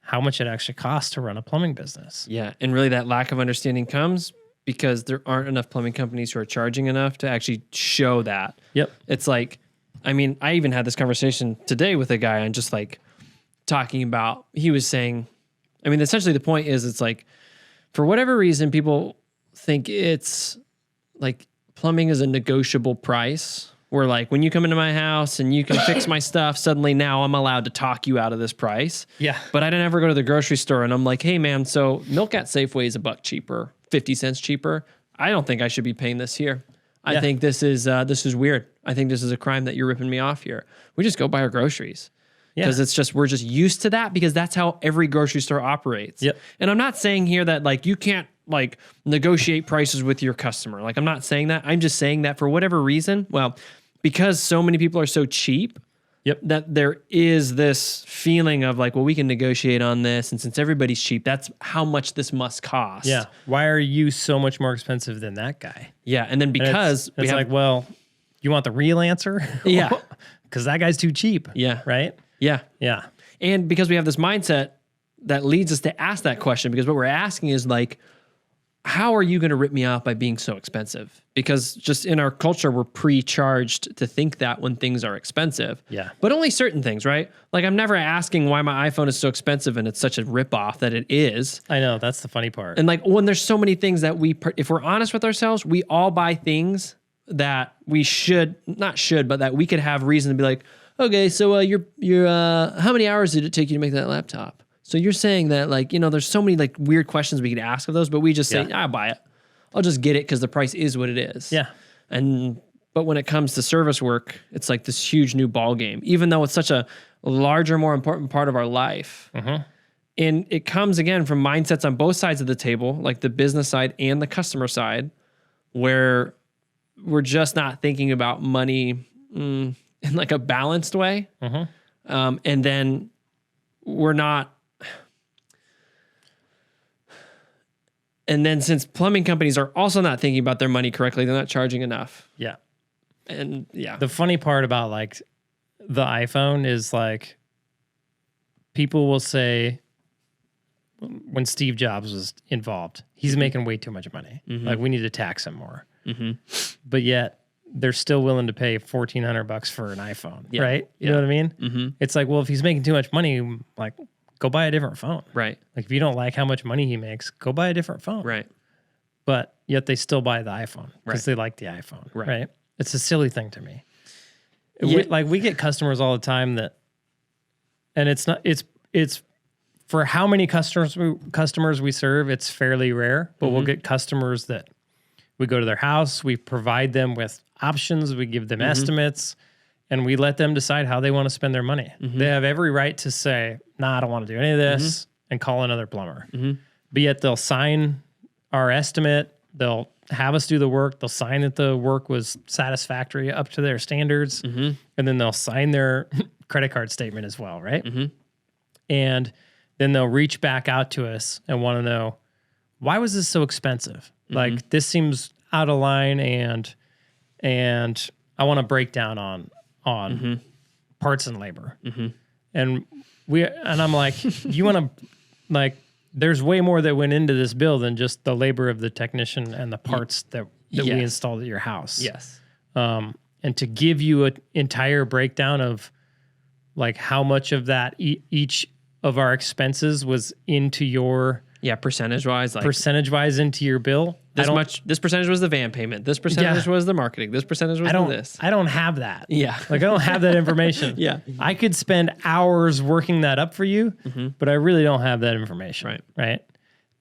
how much it actually costs to run a plumbing business. Yeah. And really that lack of understanding comes because there aren't enough plumbing companies who are charging enough to actually show that. Yep. It's like, I mean, I even had this conversation today with a guy on just like talking about, he was saying, I mean, essentially the point is it's like, for whatever reason, people think it's like plumbing is a negotiable price. Where like when you come into my house and you can fix my stuff, suddenly now I'm allowed to talk you out of this price. Yeah. But I didn't ever go to the grocery store and I'm like, hey man, so milk at Safeway is $1 cheaper, 50 cents cheaper. I don't think I should be paying this here. I think this is weird. I think this is a crime that you're ripping me off here. We just go buy our groceries. Because it's just, we're just used to that because that's how every grocery store operates. Yep. And I'm not saying here that like you can't like negotiate prices with your customer. Like I'm not saying that. I'm just saying that for whatever reason, well, because so many people are so cheap, that there is this feeling of like, well, we can negotiate on this. And since everybody's cheap, that's how much this must cost. Yeah. Why are you so much more expensive than that guy? Yeah. And then because it's like, well, you want the real answer? Yeah. Because that guy's too cheap. Yeah. Right? Yeah. Yeah. And because we have this mindset that leads us to ask that question, because what we're asking is like, how are you going to rip me off by being so expensive? Because just in our culture, we're pre-charged to think that when things are expensive. Yeah. But only certain things, right? Like I'm never asking why my iPhone is so expensive and it's such a ripoff that it is. I know. That's the funny part. And like when there's so many things that if we're honest with ourselves, we all buy things that we but that we could have reason to be like, okay, so you're how many hours did it take you to make that laptop? So you're saying that like, there's so many like weird questions we could ask of those, but we just say, I'll buy it. I'll just get it because the price is what it is. Yeah. But when it comes to service work, it's like this huge new ball game, even though it's such a larger, more important part of our life. And it comes again from mindsets on both sides of the table, like the business side and the customer side, where we're just not thinking about money in like a balanced way. And then we're not. And then since plumbing companies are also not thinking about their money correctly, they're not charging enough. Yeah. And yeah. The funny part about like the iPhone is like people will say when Steve Jobs was involved, he's making way too much money. Like we need to tax him more. But yet they're still willing to pay $1,400 for an iPhone, right? You know what I mean? It's like, well, if he's making too much money, like go buy a different phone. Right. Like if you don't like how much money he makes, go buy a different phone. Right. But yet they still buy the iPhone because they like the iPhone. Right. It's a silly thing to me. We get customers all the time that, and it's for how many customers we serve, it's fairly rare, but we'll get customers that we go to their house, we provide them with options, we give them estimates, and we let them decide how they want to spend their money. They have every right to say, nah, I don't want to do any of this, and call another plumber. But yet they'll sign our estimate, they'll have us do the work, they'll sign that the work was satisfactory up to their standards, and then they'll sign their credit card statement as well, right? And then they'll reach back out to us and want to know, why was this so expensive? Like this seems out of line, and I want to break down on parts and labor. And I'm like, you want to, like, there's way more that went into this bill than just the labor of the technician and the parts that we installed at your house. Yes. And to give you an entire breakdown of like how much of that each of our expenses was into your percentage wise into your bill. This percentage was the van payment. This percentage was the marketing. This percentage was this. I don't have that. Yeah. Like I don't have that information. I could spend hours working that up for you, but I really don't have that information. Right.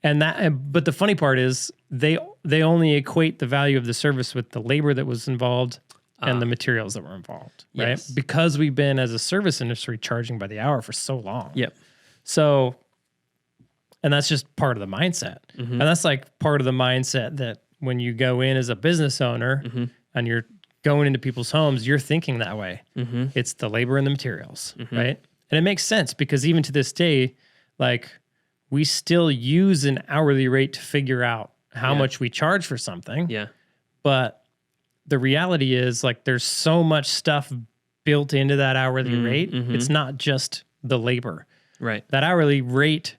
But the funny part is they only equate the value of the service with the labor that was involved and the materials that were involved. Right. Yes. Because we've been as a service industry charging by the hour for so long. Yep. So And that's just part of the mindset. And that's like part of the mindset that when you go in as a business owner and you're going into people's homes, you're thinking that way. It's the labor and the materials, right? And it makes sense because even to this day, like we still use an hourly rate to figure out how much we charge for something. Yeah. But the reality is like there's so much stuff built into that hourly rate. It's not just the labor. Right. That hourly rate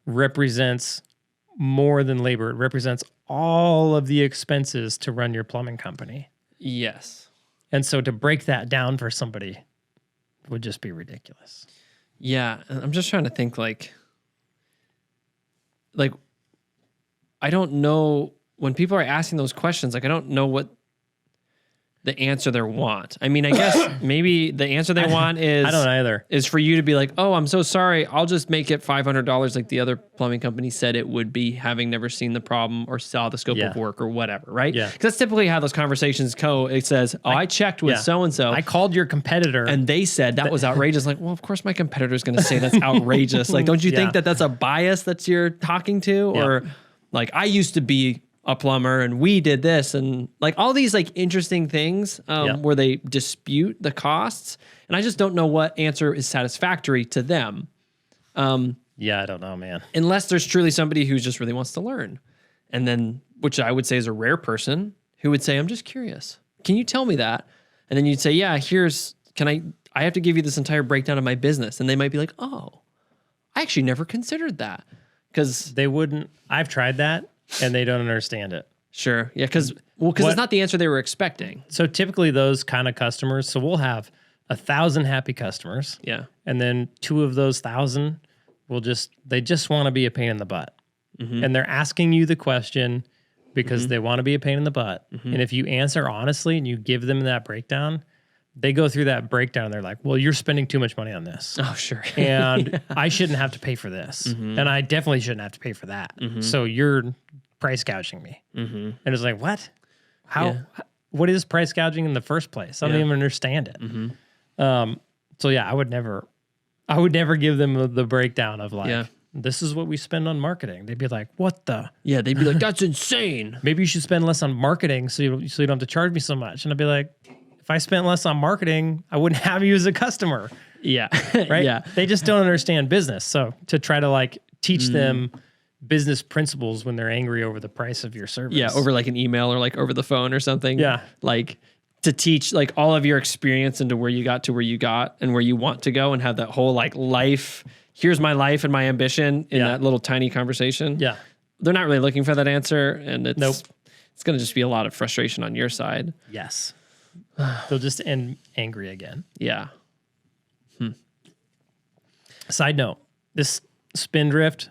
represents more than labor. It represents all of the expenses to run your plumbing company. Yes. And so to break that down for somebody would just be ridiculous. Yeah. I'm just trying to think like I don't know when people are asking those questions, like I don't know what the answer they want. I mean, I guess maybe the answer they want is I don't either. Is for you to be like, oh, I'm so sorry. I'll just make it $500 like the other plumbing company said it would be, having never seen the problem or saw the scope of work or whatever, right? Yeah. Because that's typically how those conversations go. It says, oh, I checked with so-and-so. I called your competitor. And they said that was outrageous. Like, well, of course my competitor's going to say that's outrageous. Like, don't you think that that's a bias that you're talking to? Or like, I used to be a plumber and we did this, and like all these like interesting things where they dispute the costs. And I just don't know what answer is satisfactory to them. I don't know, man. Unless there's truly somebody who just really wants to learn. And then, which I would say is a rare person who would say, I'm just curious. Can you tell me that? And then you'd say, yeah, I have to give you this entire breakdown of my business. And they might be like, oh, I actually never considered that. Because they wouldn't, I've tried that. And they don't understand it. Sure. Yeah, because it's not the answer they were expecting. So typically those kind of customers, so we'll have 1,000 happy customers. Yeah. And then 2 of those 1,000 they just want to be a pain in the butt. And they're asking you the question because they want to be a pain in the butt. And if you answer honestly and you give them that breakdown, they go through that breakdown and they're like, well, you're spending too much money on this. Oh, sure. And I shouldn't have to pay for this. And I definitely shouldn't have to pay for that. So you're price gouging me. And it's like, what? What is price gouging in the first place? I don't even understand it. So yeah, I would never give them the breakdown of like, this is what we spend on marketing. They'd be like, what the? Yeah, they'd be like, that's insane. Maybe you should spend less on marketing so you don't have to charge me so much. And I'd be like, if I spent less on marketing, I wouldn't have you as a customer. Yeah. Right? Yeah. They just don't understand business. So to try to like teach them business principles when they're angry over the price of your service. Yeah, over like an email or like over the phone or something. Yeah. Like to teach like all of your experience into where you got to where you got and where you want to go and have that whole like life. Here's my life and my ambition in that little tiny conversation. Yeah. They're not really looking for that answer. And it's going to just be a lot of frustration on your side. Yes. They'll just end angry again. Yeah. Side note, this Spindrift,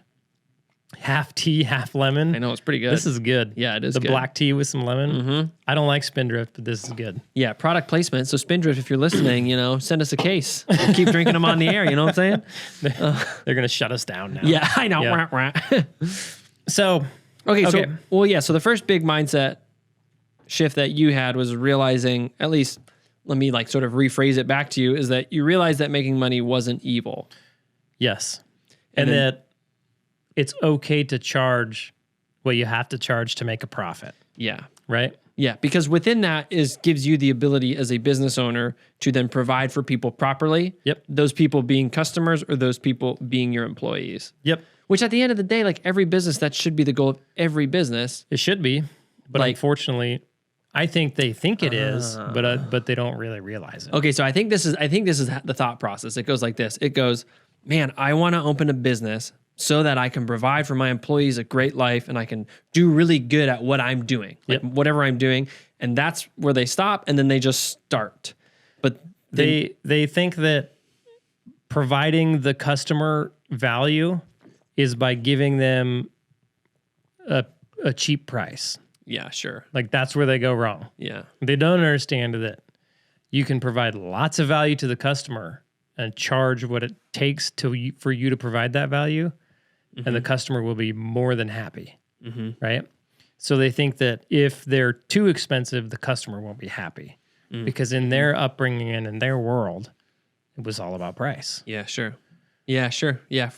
half tea, half lemon. I know, it's pretty good. This is good. Yeah, it is the good. black tea with some lemon. I don't like Spindrift, but this is good. Yeah, product placement. So Spindrift, if you're listening, send us a case. We'll keep drinking them on the air. You know what I'm saying? They're going to shut us down now. Yeah, I know. Yeah. So Yes. And that it's okay to charge what you have to charge to make a profit. Yeah. Right? Yeah, because within that gives you the ability as a business owner to then provide for people properly. Yep. Those people being customers or those people being your employees. Yep. Which at the end of the day, like every business, that should be the goal of every business. It should be. But unfortunately, I think they think it is, but they don't really realize it. Okay, so I think this is the thought process. It goes like this. It goes, man, I want to open a business so that I can provide for my employees a great life and I can do really good at what I'm doing, like whatever I'm doing. And that's where they stop, and then they just start. But they think that providing the customer value is by giving them a cheap price. Yeah, sure. Like that's where they go wrong. Yeah. They don't understand that you can provide lots of value to the customer and charge what it takes for you to provide that value, and the customer will be more than happy, right? So they think that if they're too expensive, the customer won't be happy because in their upbringing and in their world, it was all about price. Yeah, sure. Yeah, sure. Yeah.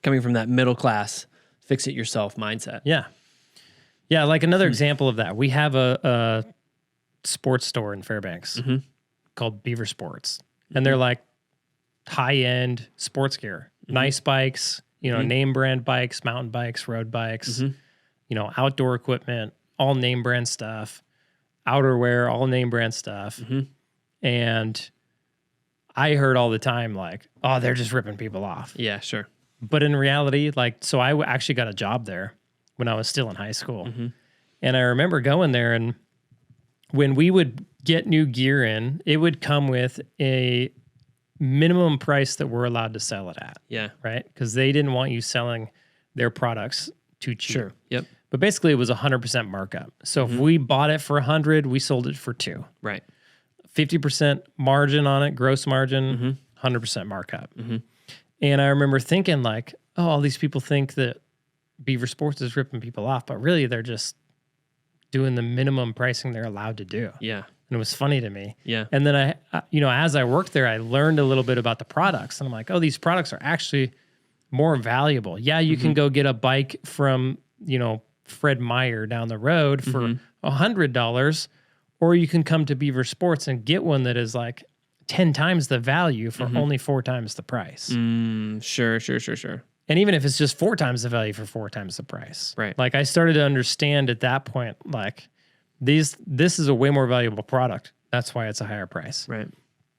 Coming from that middle class, fix it yourself mindset. Yeah. Yeah. Like another example of that, we have a sports store in Fairbanks called Beaver Sports. And they're like high-end sports gear, nice bikes, name brand bikes, mountain bikes, road bikes, outdoor equipment, all name brand stuff, outerwear, all name brand stuff. And I heard all the time like, oh, they're just ripping people off. Yeah, sure. But in reality, so I actually got a job there when I was still in high school. And I remember going there, and when we would get new gear in, it would come with a minimum price that we're allowed to sell it at. Yeah. Right? Because they didn't want you selling their products too cheap. Sure. Yep. But basically, it was 100% markup. So if we bought it for 100, we sold it for 2. Right. 50% margin on it, gross margin, 100% markup. And I remember thinking like, oh, all these people think that Beaver Sports is ripping people off, but really they're just doing the minimum pricing they're allowed to do. Yeah. And it was funny to me. Yeah. And then as I worked there, I learned a little bit about the products, and I'm like, oh, these products are actually more valuable. Yeah, you can go get a bike from, Fred Meyer down the road for $100, or you can come to Beaver Sports and get one that is like 10 times the value for only 4 times the price. Sure. And even if it's just 4 times the value for 4 times the price. Right. Like I started to understand at that point, like this is a way more valuable product. That's why it's a higher price. Right.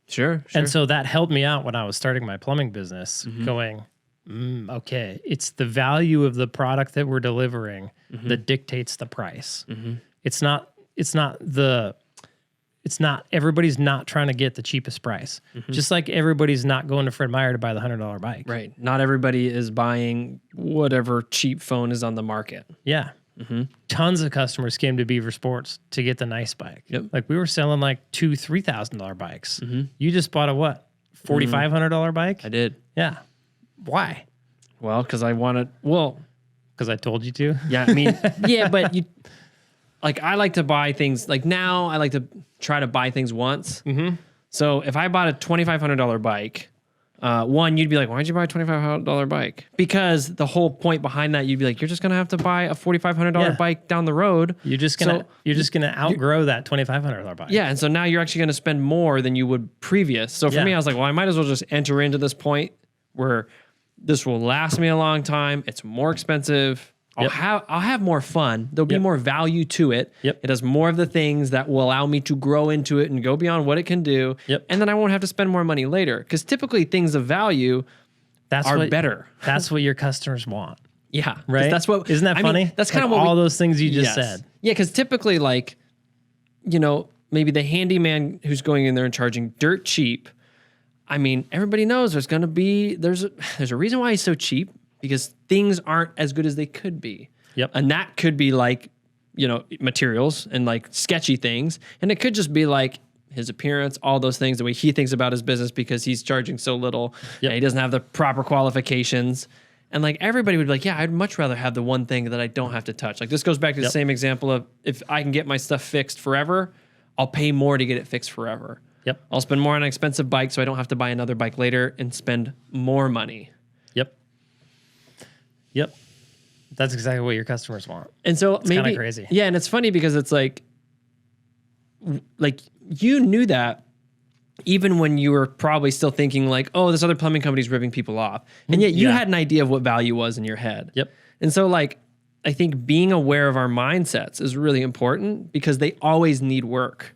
Sure. And so that helped me out when I was starting my plumbing business, going, okay, it's the value of the product that we're delivering that dictates the price. It's not everybody's not trying to get the cheapest price. Just like everybody's not going to Fred Meyer to buy the $100 bike. Right. Not everybody is buying whatever cheap phone is on the market. Yeah. Tons of customers came to Beaver Sports to get the nice bike. Yep. Like we were selling like $2,000-$3,000 bikes. You just bought a what? $4,500 bike? I did. Yeah. Why? Well, because I wanted. Well, because I told you to. Yeah. I mean, yeah, but you. Like I like to buy things. Like now, I like to try to buy things once. So if I bought a $2,500 bike, one, you'd be like, "Why'd you buy a $2,500 bike?" Because the whole point behind that, you'd be like, "You're just gonna have to buy a $4,500 bike down the road. You're just gonna outgrow that $2,500 bike." Yeah, and so now you're actually gonna spend more than you would previous. So for me, I was like, "Well, I might as well just enter into this point where this will last me a long time. It's more expensive." I'll have more fun. There'll be more value to it. It has more of the things that will allow me to grow into it and go beyond what it can do. And then I won't have to spend more money later. Because typically things of value are better. That's what your customers want. Yeah. Right? That's what, Isn't that funny? That's kind of like what all those things you just said. Yeah, because typically maybe the handyman who's going in there and charging dirt cheap. I mean, everybody knows there's a reason why he's so cheap. Because things aren't as good as they could be. And that could be like, materials and like sketchy things. And it could just be like his appearance, all those things, the way he thinks about his business because he's charging so little and he doesn't have the proper qualifications. And like everybody would be like, yeah, I'd much rather have the one thing that I don't have to touch. Like this goes back to the same example of if I can get my stuff fixed forever, I'll pay more to get it fixed forever. I'll spend more on an expensive bike so I don't have to buy another bike later and spend more money. That's exactly what your customers want. And so it's kind of crazy. Yeah, and it's funny because it's like you knew that even when you were probably still thinking like, oh, this other plumbing company's ripping people off. And yet you had an idea of what value was in your head. And so like I think being aware of our mindsets is really important because they always need work.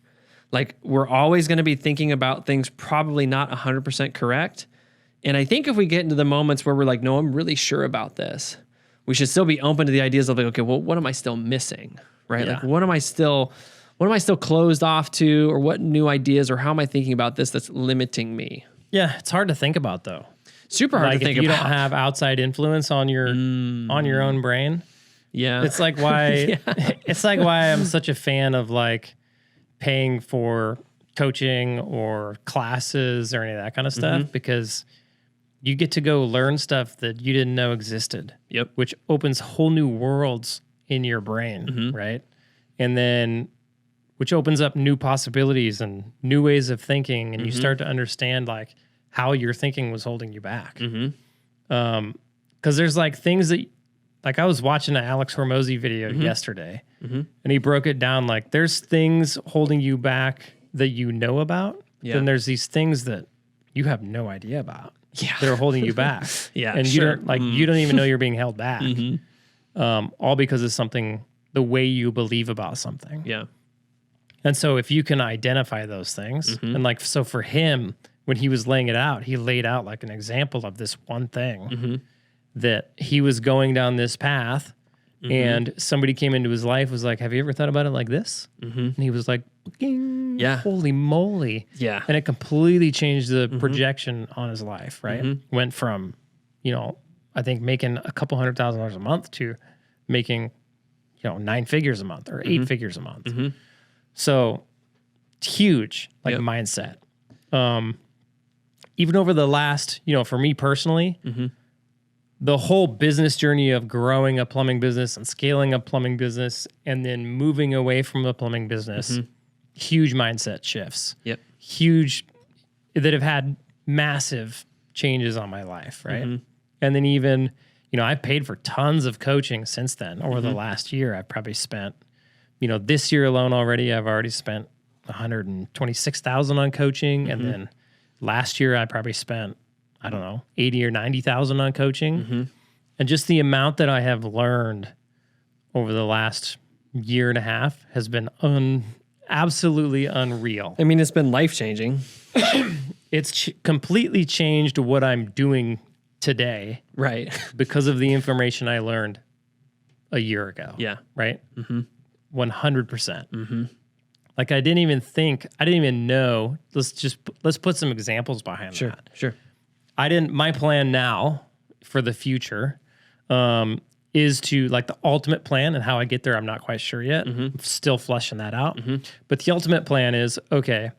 Like we're always going to be thinking about things probably not 100% correct. And I think if we get into the moments where we're like, no, I'm really sure about this, we should still be open to the ideas of like, okay, well, what am I still missing, right? Like, what am I still closed off to, or what new ideas, or how am I thinking about this that's limiting me? Yeah, it's hard to think about though. Super hard to think about. If you about. don't have outside influence on your own brain. Yeah, it's like why it's like why I'm such a fan of like paying for coaching or classes or any of that kind of stuff because you get to go learn stuff that you didn't know existed. Which opens whole new worlds in your brain, right? And then which opens up new possibilities and new ways of thinking. And you start to understand like how your thinking was holding you back. Because there's like things that, like I was watching an Alex Hormozy video yesterday, and he broke it down like there's things holding you back that you know about, then there's these things that you have no idea about that are holding you back. And you don't like you don't even know you're being held back, all because of something, the way you believe about something. And so if you can identify those things, and like so for him, when he was laying it out, he laid out like an example of this one thing that he was going down this path, and somebody came into his life, was like, have you ever thought about it like this? And he was like, holy moly. And it completely changed the projection on his life, right? Went from, you know, I think making a couple $100,000 a month to making, you know, 9 figures a month or 8 figures a month. So huge, like mindset. Even over the last, you know, for me personally, the whole business journey of growing a plumbing business and scaling a plumbing business and then moving away from a plumbing business, huge mindset shifts. Huge, that have had massive changes on my life, right? And then even, you know, I've paid for tons of coaching since then. Over the last year, I've probably spent, you know, this year alone already, I've already spent $126,000 on coaching. And then last year, I probably spent, I don't know, 80 or 90,000 on coaching. And just the amount that I have learned over the last year and a half has been absolutely unreal. I mean, it's been life-changing. It's completely changed what I'm doing today. Right. Because of the information I learned a year ago. Right? 100%. Like I didn't even know. Let's put some examples behind that. Sure. My plan now for the future is to, like, the ultimate plan, and how I get there, I'm not quite sure yet. I'm still fleshing that out. But the ultimate plan is, okay,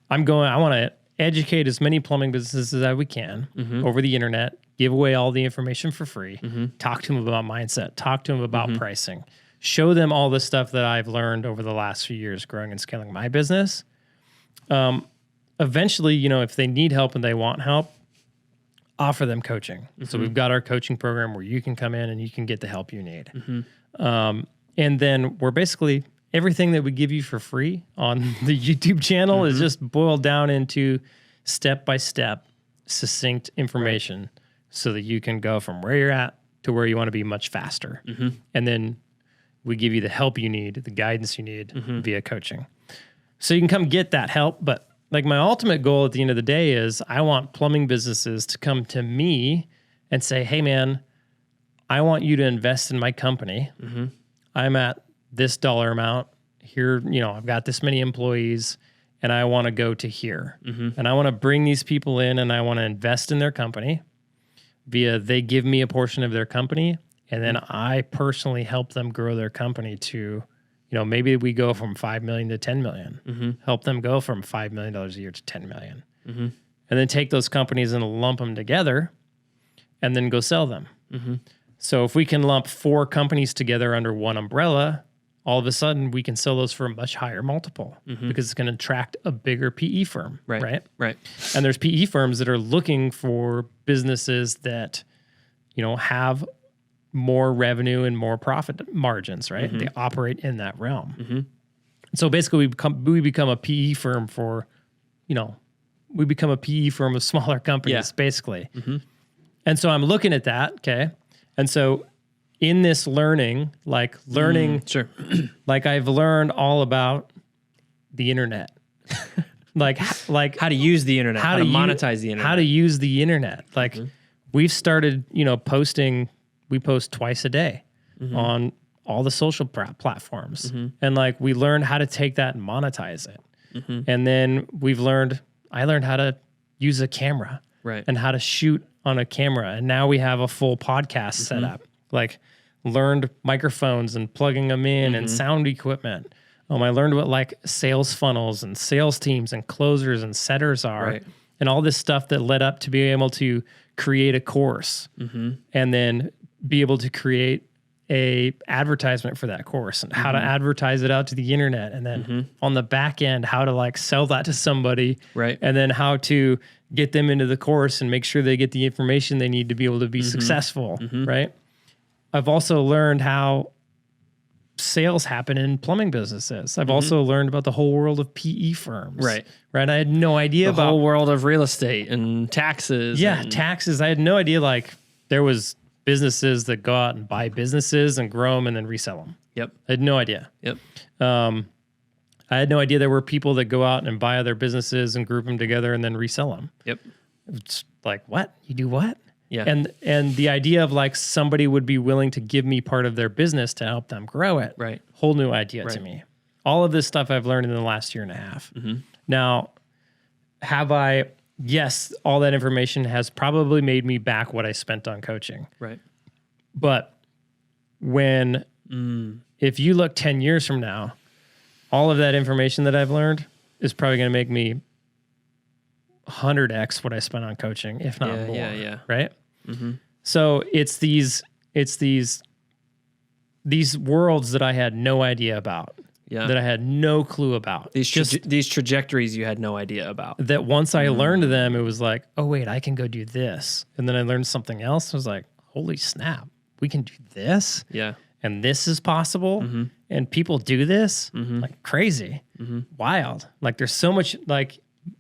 I want to educate as many plumbing businesses as we can over the internet, give away all the information for free, talk to them about mindset, talk to them about pricing, show them all the stuff that I've learned over the last few years growing and scaling my business. Eventually, you know, if they need help and they want help, offer them coaching. So we've got our coaching program where you can come in and you can get the help you need. And then we're basically, everything that we give you for free on the YouTube channel is just boiled down into step-by-step, succinct information so that you can go from where you're at to where you want to be much faster. And then we give you the help you need, the guidance you need via coaching. So you can come get that help, but like my ultimate goal at the end of the day is I want plumbing businesses to come to me and say, hey man, I want you to invest in my company. I'm at this dollar amount here. You know, I've got this many employees and I want to go to here and I want to bring these people in and I want to invest in their company via, they give me a portion of their company. And then I personally help them grow their company to, you know, maybe we go from 5 million to 10 million, help them go from $5 million a year to 10 million, and then take those companies and lump them together and then go sell them. So if we can lump 4 companies together under one umbrella, all of a sudden we can sell those for a much higher multiple because it's going to attract a bigger PE firm. Right. And there's PE firms that are looking for businesses that, you know, have more revenue and more profit margins, right? They operate in that realm. So basically we become a PE firm for, you know, we become a PE firm of smaller companies, basically. And so I'm looking at that, okay? And so in this learning, like like I've learned all about the internet. like how to use the internet, how to monetize the internet. How to use the internet. Like we've started, you know, posting. We post twice a day on all the social platforms. And like, we learned how to take that and monetize it. And then I learned how to use a camera and how to shoot on a camera. And now we have a full podcast set up, like learned microphones and plugging them in and sound equipment. I learned what like sales funnels and sales teams and closers and setters are and all this stuff that led up to be able to create a course and then be able to create a advertisement for that course and how to advertise it out to the internet. And then on the back end, how to like sell that to somebody. And then how to get them into the course and make sure they get the information they need to be able to be successful, right? I've also learned how sales happen in plumbing businesses. I've also learned about the whole world of PE firms. Right. I had no idea about the whole world of real estate and taxes. Yeah, and taxes. I had no idea like there was businesses that go out and buy businesses and grow them and then resell them. Yep. I had no idea. Yep. I had no idea there were people that go out and buy other businesses and group them together and then resell them. Yep. It's like, what? You do what? Yeah. And the idea of like somebody would be willing to give me part of their business to help them grow it. Right. Whole new idea to me. All of this stuff I've learned in the last year and a half. Now, have I? Yes, all that information has probably made me back what I spent on coaching. Right. But when, if you look 10 years from now, all of that information that I've learned is probably going to make me 100x what I spent on coaching, if not more. Yeah. Right. So it's these worlds that I had no idea about. Yeah. That I had no clue about. These trajectories you had no idea about. That once I learned them, it was like, oh wait, I can go do this. And then I learned something else. I was like, holy snap, we can do this. Yeah. And this is possible. And people do this like crazy, wild. Like there's so much, like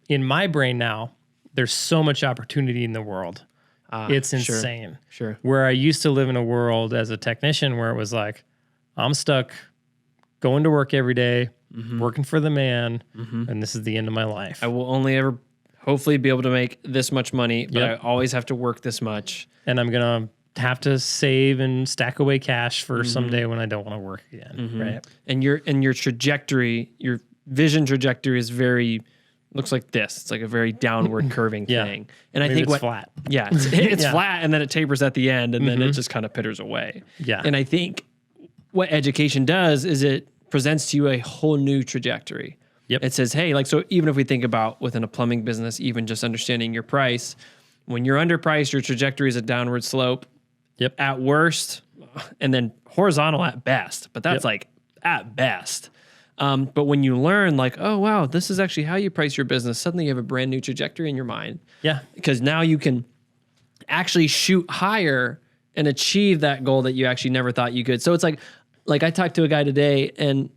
in my brain now, there's so much opportunity in the world. It's insane. Sure. Where I used to live in a world as a technician where it was like, I'm stuck going to work every day, working for the man, and this is the end of my life. I will only ever hopefully be able to make this much money, but I always have to work this much. And I'm going to have to save and stack away cash for someday when I don't want to work again, right? And your trajectory, your vision trajectory is very looks like this. It's like a very downward curving thing. And I think it's flat. Yeah, it's flat and then it tapers at the end and then it just kind of pitters away. Yeah. And I think what education does is it presents to you a whole new trajectory. Yep. It says, hey, like, so even if we think about within a plumbing business, even just understanding your price, when you're underpriced, your trajectory is a downward slope. Yep. At worst, and then horizontal at best, but that's like at best. But when you learn like, oh, wow, this is actually how you price your business, suddenly you have a brand new trajectory in your mind. Yeah. Because now you can actually shoot higher and achieve that goal that you actually never thought you could. So it's like I talked to a guy today and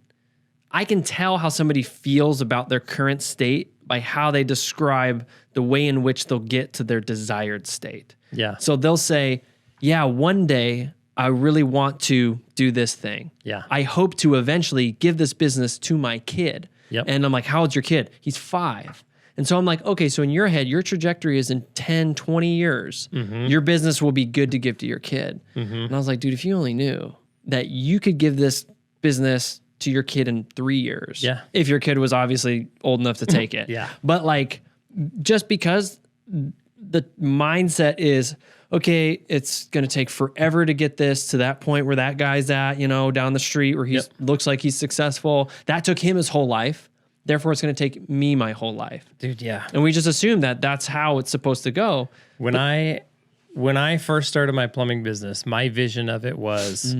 I can tell how somebody feels about their current state by how they describe the way in which they'll get to their desired state. Yeah. So they'll say, yeah, one day I really want to do this thing. Yeah. I hope to eventually give this business to my kid. Yep. And I'm like, how old's your kid? He's 5. And so I'm like, okay, so in your head, your trajectory is in 10, 20 years, your business will be good to give to your kid. And I was like, dude, if you only knew that you could give this business to your kid in 3 years. Yeah. If your kid was obviously old enough to take it. Yeah. But like, just because the mindset is, okay, it's going to take forever to get this to that point where that guy's at, down the street where he looks like he's successful. That took him his whole life. Therefore, it's going to take me my whole life. Dude, yeah. And we just assume that that's how it's supposed to go. When I first started my plumbing business, my vision of it was,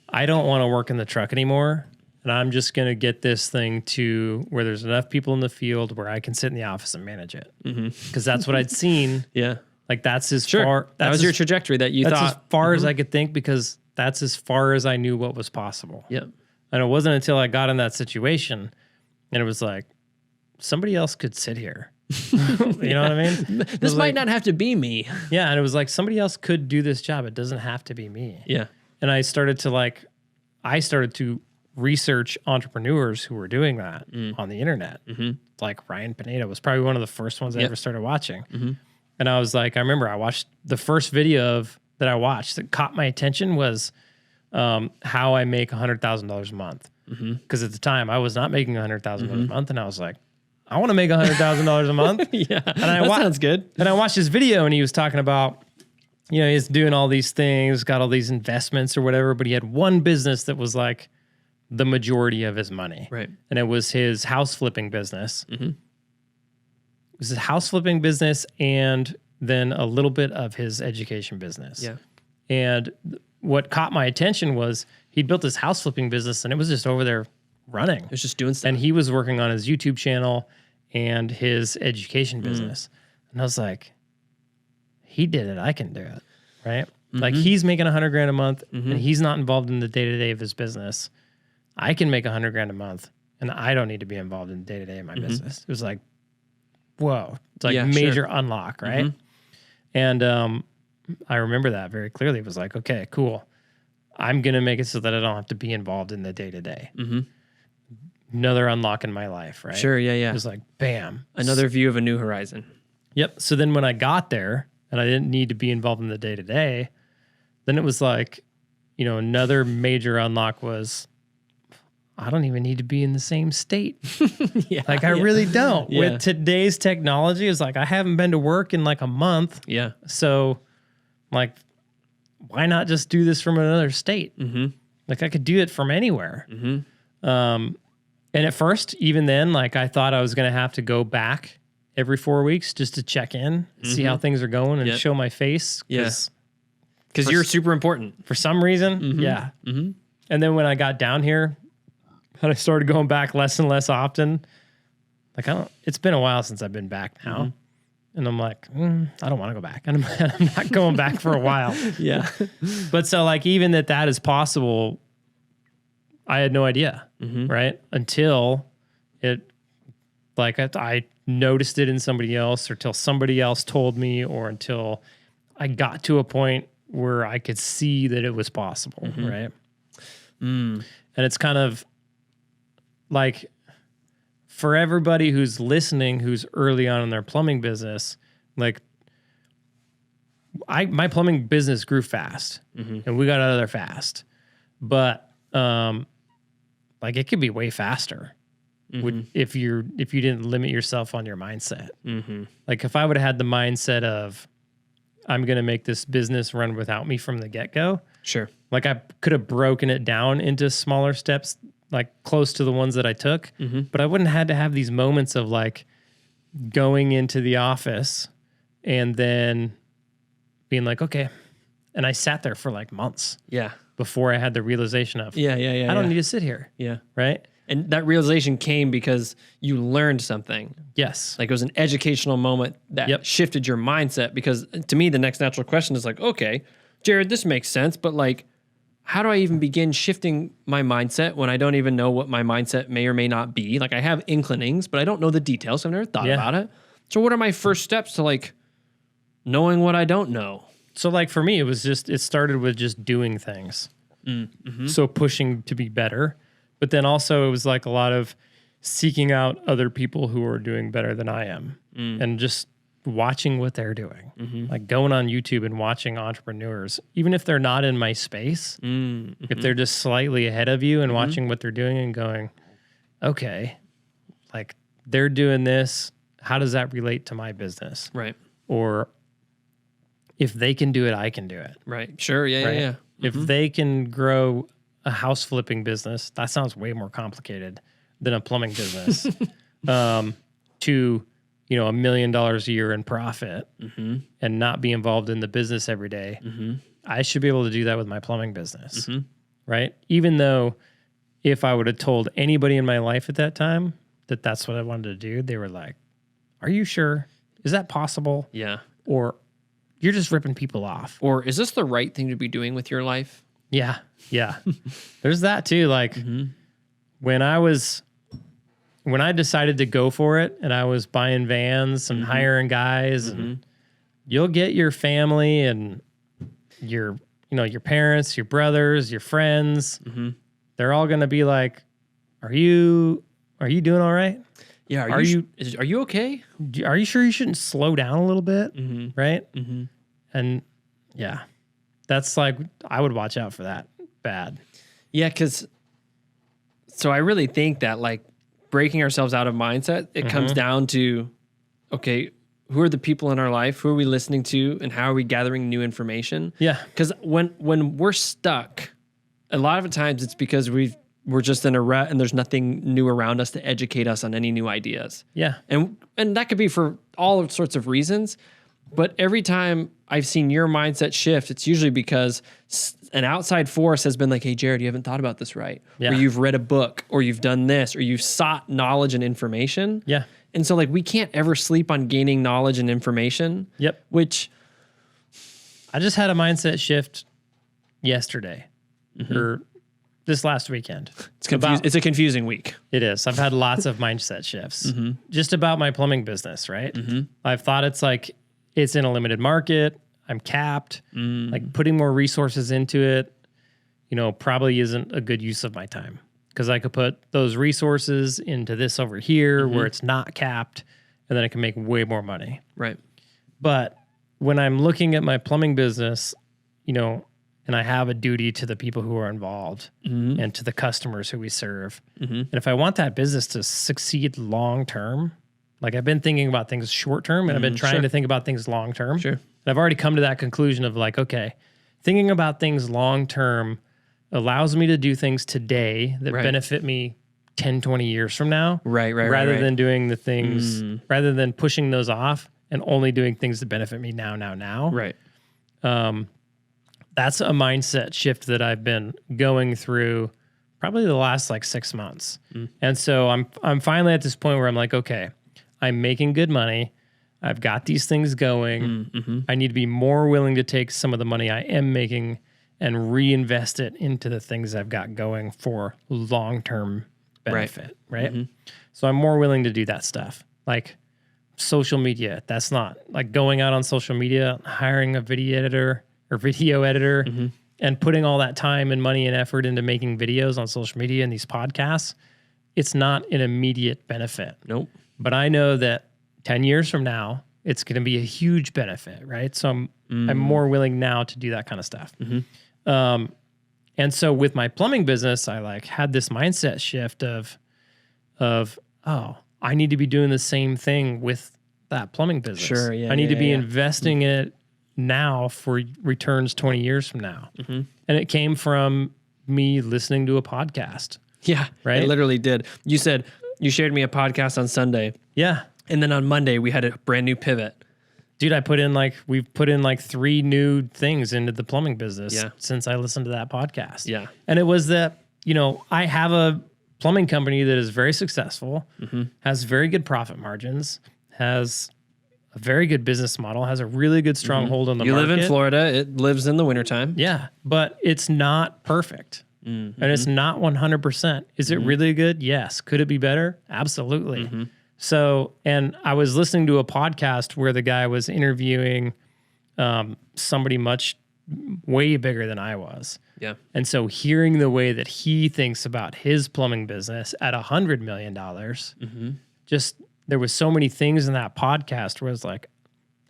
I don't want to work in the truck anymore. And I'm just going to get this thing to where there's enough people in the field where I can sit in the office and manage it. Because that's what I'd seen. Yeah. Like that's as far. That was your trajectory that you thought. That's as far as I could think because that's as far as I knew what was possible. Yep. And it wasn't until I got in that situation and it was like, somebody else could sit here. You know what I mean? This might not have to be me. Yeah. And it was like, somebody else could do this job. It doesn't have to be me. Yeah. And I started to research entrepreneurs who were doing that on the internet. Like Ryan Pineda was probably one of the first ones I ever started watching. And I was like, I remember I watched the first video that I watched that caught my attention was how I make $100,000 a month. Because at the time I was not making $100,000 a month. And I was like, I want to make $100,000 a month. Yeah. And that sounds good. And I watched his video and he was talking about, he's doing all these things, got all these investments or whatever, but he had one business that was like the majority of his money. Right. And it was his house flipping business. It was his house flipping business and then a little bit of his education business. Yeah. And what caught my attention was he built this house flipping business and it was just over there running. It was just doing stuff. And he was working on his YouTube channel and his education business. And I was like, he did it. I can do it. Right. Like he's making $100,000 a month and he's not involved in the day-to-day of his business. I can make $100,000 a month and I don't need to be involved in the day-to-day of my business. It was like, whoa, it's like major unlock. Right. And, I remember that very clearly. It was like, okay, cool. I'm going to make it so that I don't have to be involved in the day-to-day. Another unlock in my life. Right. Sure. Yeah. Yeah. It was like, bam. Another view of a new horizon. Yep. So then when I got there and I didn't need to be involved in the day-to-day, then it was like, you know, another major unlock was I don't even need to be in the same state. I really don't. With today's technology, it's like I haven't been to work in like a month. Yeah. So like, why not just do this from another state? Like I could do it from anywhere. And at first, even then, like I thought I was going to have to go back every 4 weeks just to check in, see how things are going and show my face. Because you're super important. For some reason, And then when I got down here, and I started going back less and less often, like it's been a while since I've been back now. And I'm like, I don't want to go back. I'm not going back for a while. But so like, even that is possible, I had no idea, right? Until I noticed it in somebody else or till somebody else told me or until I got to a point where I could see that it was possible, right? And it's kind of like for everybody who's listening, who's early on in their plumbing business, like my plumbing business grew fast and we got out of there fast, but like it could be way faster if you didn't limit yourself on your mindset. Like if I would have had the mindset of I'm going to make this business run without me from the get-go. Sure. Like I could have broken it down into smaller steps, like close to the ones that I took, but I wouldn't have had to have these moments of like going into the office and then being like, okay. And I sat there for like months. Before I had the realization of, I don't need to sit here. Right. And that realization came because you learned something. Yes. Like it was an educational moment that shifted your mindset, because to me, the next natural question is like, okay, Jared, this makes sense, but like, how do I even begin shifting my mindset when I don't even know what my mindset may or may not be? Like I have inclinings, but I don't know the details. I've never thought about it. So what are my first steps to like knowing what I don't know? So like for me, it started with just doing things. So pushing to be better. But then also it was like a lot of seeking out other people who are doing better than I am and just watching what they're doing. Like going on YouTube and watching entrepreneurs, even if they're not in my space, if they're just slightly ahead of you and watching what they're doing and going, okay, like they're doing this. How does that relate to my business? Right. Or if they can do it, I can do it. Right. Sure. Yeah. If they can grow a house flipping business, that sounds way more complicated than a plumbing business, to, you know, $1 million a year in profit and not be involved in the business every day. I should be able to do that with my plumbing business. Right. Even though if I would have told anybody in my life at that time that that's what I wanted to do, they were like, are you sure? Is that possible? Yeah. Or you're just ripping people off. Or is this the right thing to be doing with your life? Yeah. There's that too. Like when I decided to go for it and I was buying vans and hiring guys and you'll get your family and your parents, your brothers, your friends. They're all going to be like, are you doing all right? Yeah. Are you okay? Are you sure you shouldn't slow down a little bit? Right. And yeah. That's like, I would watch out for that bad. Yeah, so I really think that like breaking ourselves out of mindset, it comes down to, okay, who are the people in our life? Who are we listening to? And how are we gathering new information? Yeah. Because when we're stuck, a lot of the times it's because we're just in a rut and there's nothing new around us to educate us on any new ideas. Yeah. And that could be for all sorts of reasons. But every time I've seen your mindset shift, it's usually because an outside force has been like, hey, Jared, you haven't thought about this right. Yeah. Or you've read a book, or you've done this, or you've sought knowledge and information. Yeah. And so like we can't ever sleep on gaining knowledge and information. Yep. Which I just had a mindset shift yesterday or this last weekend. it's a confusing week. It is. I've had lots of mindset shifts just about my plumbing business, right? I've thought it's like it's in a limited market. I'm capped. Like putting more resources into it, probably isn't a good use of my time because I could put those resources into this over here where it's not capped and then I can make way more money. Right. But when I'm looking at my plumbing business, and I have a duty to the people who are involved and to the customers who we serve. And if I want that business to succeed long term, like I've been thinking about things short term and I've been trying to think about things long term. Sure. And I've already come to that conclusion of like, okay, thinking about things long term allows me to do things today that benefit me 10, 20 years from now. Rather than doing the things, rather than pushing those off and only doing things that benefit me now. Right. That's a mindset shift that I've been going through probably the last like 6 months. And so I'm finally at this point where I'm like, okay, I'm making good money. I've got these things going. I need to be more willing to take some of the money I am making and reinvest it into the things I've got going for long-term benefit, right? So I'm more willing to do that stuff. Like social media, that's not like going out on social media, hiring a video editor and putting all that time and money and effort into making videos on social media and these podcasts. It's not an immediate benefit. Nope. But I know that 10 years from now, it's going to be a huge benefit, right? So I'm more willing now to do that kind of stuff. And so with my plumbing business, I like had this mindset shift of, oh, I need to be doing the same thing with that plumbing business. Sure, yeah. I need to be investing in it now for returns 20 years from now. And it came from me listening to a podcast. Yeah, right. It literally did. You said you shared me a podcast on Sunday. Yeah. And then on Monday we had a brand new pivot. Dude, we've put in like 3 new things into the plumbing business since I listened to that podcast. Yeah. And it was that, I have a plumbing company that is very successful, has very good profit margins, has a very good business model, has a really good stronghold on the market. You live in Florida. It lives in the wintertime. Yeah, but it's not perfect. And it's not 100%. Is it really good? Yes. Could it be better? Absolutely. So, and I was listening to a podcast where the guy was interviewing somebody way bigger than I was. Yeah. And so hearing the way that he thinks about his plumbing business at $100 million, there was so many things in that podcast where it's like,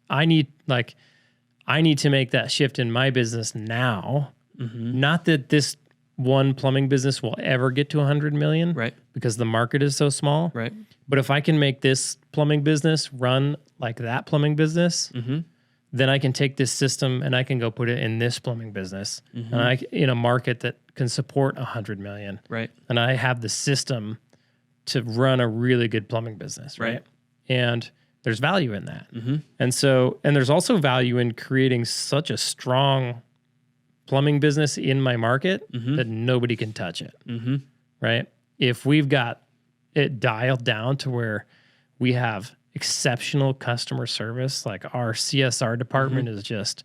I need to make that shift in my business now. Not that this one plumbing business will ever get to 100 million, right? Because the market is so small, right? But if I can make this plumbing business run like that plumbing business, then I can take this system and I can go put it in this plumbing business, and in a market that can support 100 million, right? And I have the system to run a really good plumbing business, right? And there's value in that, and there's also value in creating such a strong plumbing business in my market that nobody can touch it, right? If we've got it dialed down to where we have exceptional customer service, like our CSR department is just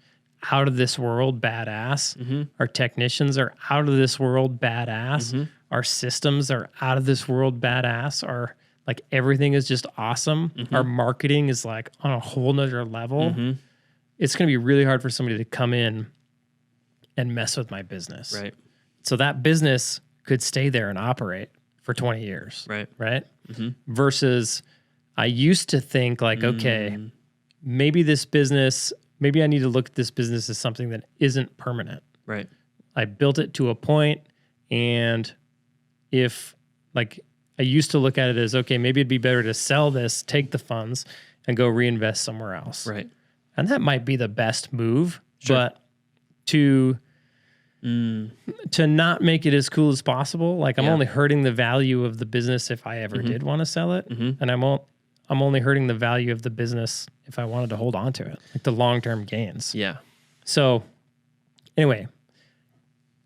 out of this world badass. Our technicians are out of this world badass. Our systems are out of this world badass. Our like everything is just awesome. Our marketing is like on a whole nother level. It's going to be really hard for somebody to come in and mess with my business. Right. So that business could stay there and operate for 20 years. Right. Versus I used to think like, okay, maybe I need to look at this business as something that isn't permanent. Right. I built it to a point, and if like I used to look at it as, okay, maybe it'd be better to sell this, take the funds and go reinvest somewhere else. Right. And that might be the best move, but to not make it as cool as possible. Like I'm only hurting the value of the business if I ever did want to sell it. And I'm only hurting the value of the business if I wanted to hold on to it, like the long-term gains. Yeah. So anyway,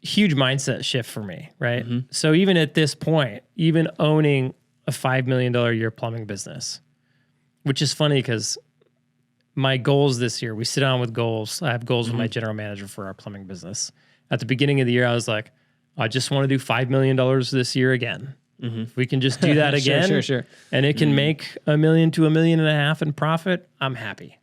huge mindset shift for me, right? So even at this point, even owning a $5 million a year plumbing business, which is funny because my goals this year, we sit down with goals. I have goals with my general manager for our plumbing business. At the beginning of the year, I was like, I just want to do $5 million this year again. If we can just do that again, sure. And it can make $1 million to $1.5 million in profit, I'm happy.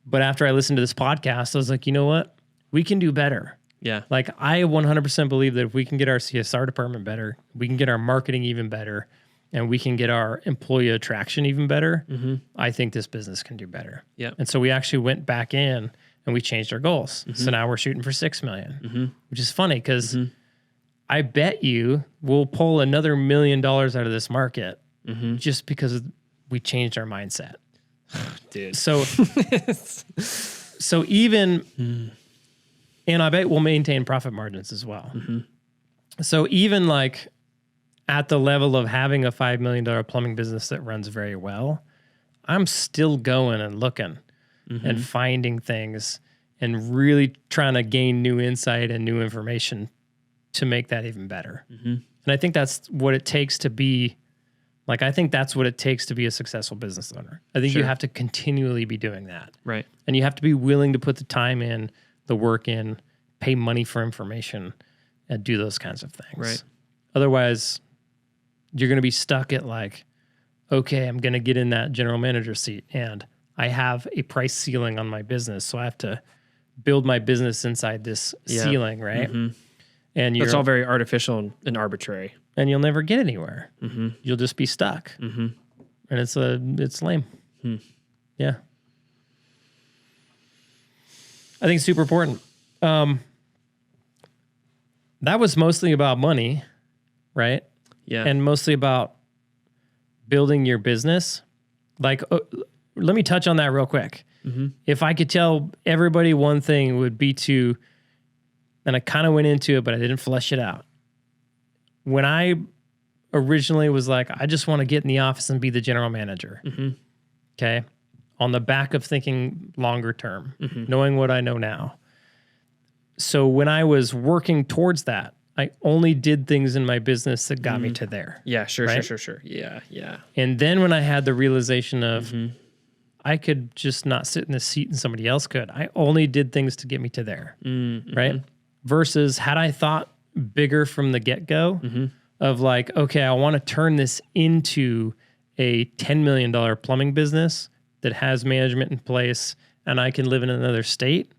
But after I listened to this podcast, I was like, you know what? We can do better. Yeah. Like I 100% believe that if we can get our CSR department better, we can get our marketing even better, and we can get our employee attraction even better, I think this business can do better. Yeah. And so we actually went back in and we changed our goals. So now we're shooting for $6 million, which is funny because I bet you we'll pull another $1 million out of this market just because we changed our mindset. Dude. So, so even, and I bet we'll maintain profit margins as well. So even like at the level of having a $5 million plumbing business that runs very well, I'm still going and looking and finding things and really trying to gain new insight and new information to make that even better. And I think that's what it takes to be, like, I think that's what it takes to be a successful business owner. I think you have to continually be doing that. Right. And you have to be willing to put the time in, the work in, pay money for information, and do those kinds of things. Right. Otherwise, you're going to be stuck at like, okay, I'm going to get in that general manager seat and I have a price ceiling on my business. So I have to build my business inside this ceiling, right? And That's all very artificial and arbitrary. And you'll never get anywhere. You'll just be stuck. And it's lame. Yeah. I think it's super important. That was mostly about money, right? Yeah. And mostly about building your business. Like, let me touch on that real quick. If I could tell everybody one thing, it would be to, and I kind of went into it, but I didn't flesh it out. When I originally was like, I just want to get in the office and be the general manager. Okay. On the back of thinking longer term, knowing what I know now. So when I was working towards that, I only did things in my business that got me to there. Yeah, sure. Yeah. And then when I had the realization of I could just not sit in the seat and somebody else could, I only did things to get me to there, right? Versus had I thought bigger from the get-go of like, okay, I want to turn this into a $10 million plumbing business that has management in place and I can live in another state,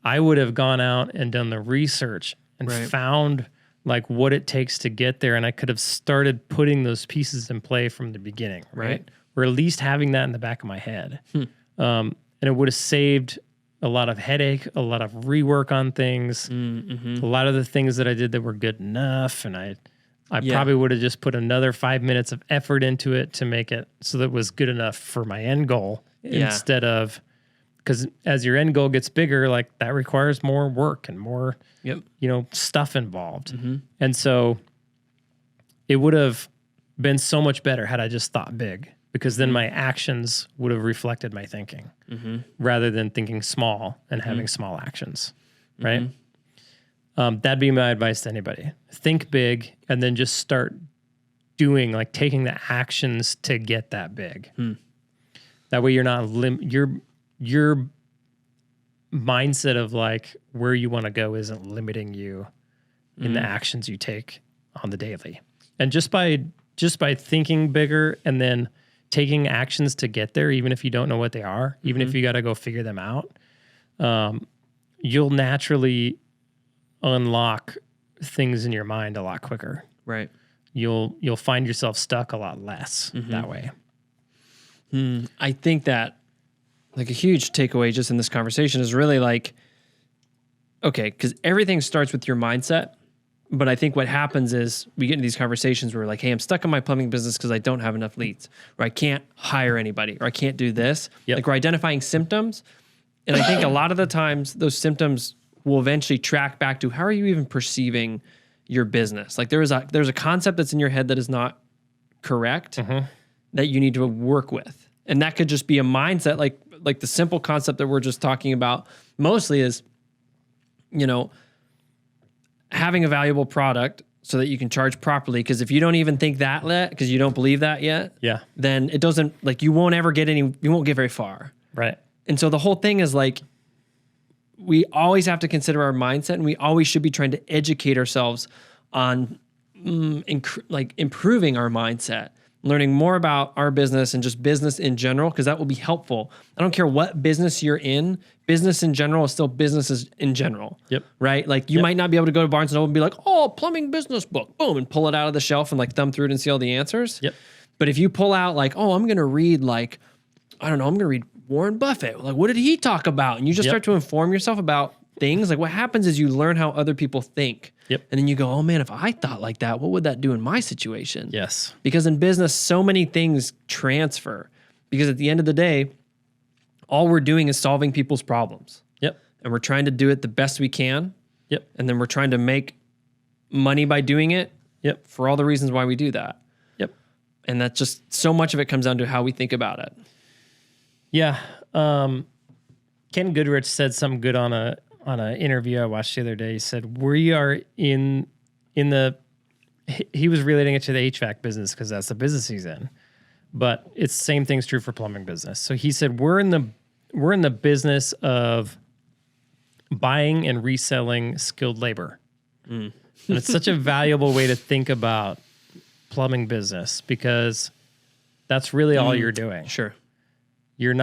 I would have gone out and done the research and found like what it takes to get there. And I could have started putting those pieces in play from the beginning, right? Or at least having that in the back of my head. And it would have saved a lot of headache, a lot of rework on things, a lot of the things that I did that were good enough. And I probably would have just put another 5 minutes of effort into it to make it so that it was good enough for my end goal instead of, because as your end goal gets bigger, like that requires more work and more, stuff involved. And so it would have been so much better had I just thought big, because then my actions would have reflected my thinking rather than thinking small and having small actions, right? That'd be my advice to anybody. Think big and then just start doing, like taking the actions to get that big. That way you're not, your mindset of like where you want to go isn't limiting you in the actions you take on the daily. And just by thinking bigger and then taking actions to get there, even if you don't know what they are, even if you got to go figure them out, you'll naturally unlock things in your mind a lot quicker. Right. You'll find yourself stuck a lot less that way. I think that like a huge takeaway just in this conversation is really like, okay, because everything starts with your mindset. But I think what happens is we get into these conversations where we're like, hey, I'm stuck in my plumbing business because I don't have enough leads, or I can't hire anybody, or I can't do this. Like we're identifying symptoms. And I think a lot of the times those symptoms will eventually track back to how are you even perceiving your business? Like there's a concept that's in your head that is not correct that you need to work with. And that could just be a mindset, like the simple concept that we're just talking about mostly is, having a valuable product so that you can charge properly. Because if you don't even think that yet, because you don't believe that yet, then it doesn't, like, you won't get very far. Right. And so the whole thing is like, we always have to consider our mindset, and we always should be trying to educate ourselves on improving our mindset, learning more about our business and just business in general, because that will be helpful. I don't care what business you're in. Business in general is still businesses in general. Yep. Right? Like you might not be able to go to Barnes & Noble and be like, oh, plumbing business book, boom, and pull it out of the shelf and like thumb through it and see all the answers. Yep. But if you pull out like, oh, I'm going to read like, I don't know, I'm going to read Warren Buffett. Like, what did he talk about? And you just start to inform yourself about things. Like what happens is you learn how other people think. Yep. And then you go, oh man, if I thought like that, what would that do in my situation? Yes. Because in business, so many things transfer. Because at the end of the day, all we're doing is solving people's problems. Yep. And we're trying to do it the best we can. Yep. And then we're trying to make money by doing it. Yep. For all the reasons why we do that. Yep. And that's just, so much of it comes down to how we think about it. Yeah. Ken Goodrich said something good on an interview I watched the other day. He said, we are in the, he was relating it to the HVAC business because that's the business he's in, but it's the same thing's true for plumbing business. So he said, we're in the business of buying and reselling skilled labor. And it's such a valuable way to think about plumbing business because that's really all you're doing. Sure. I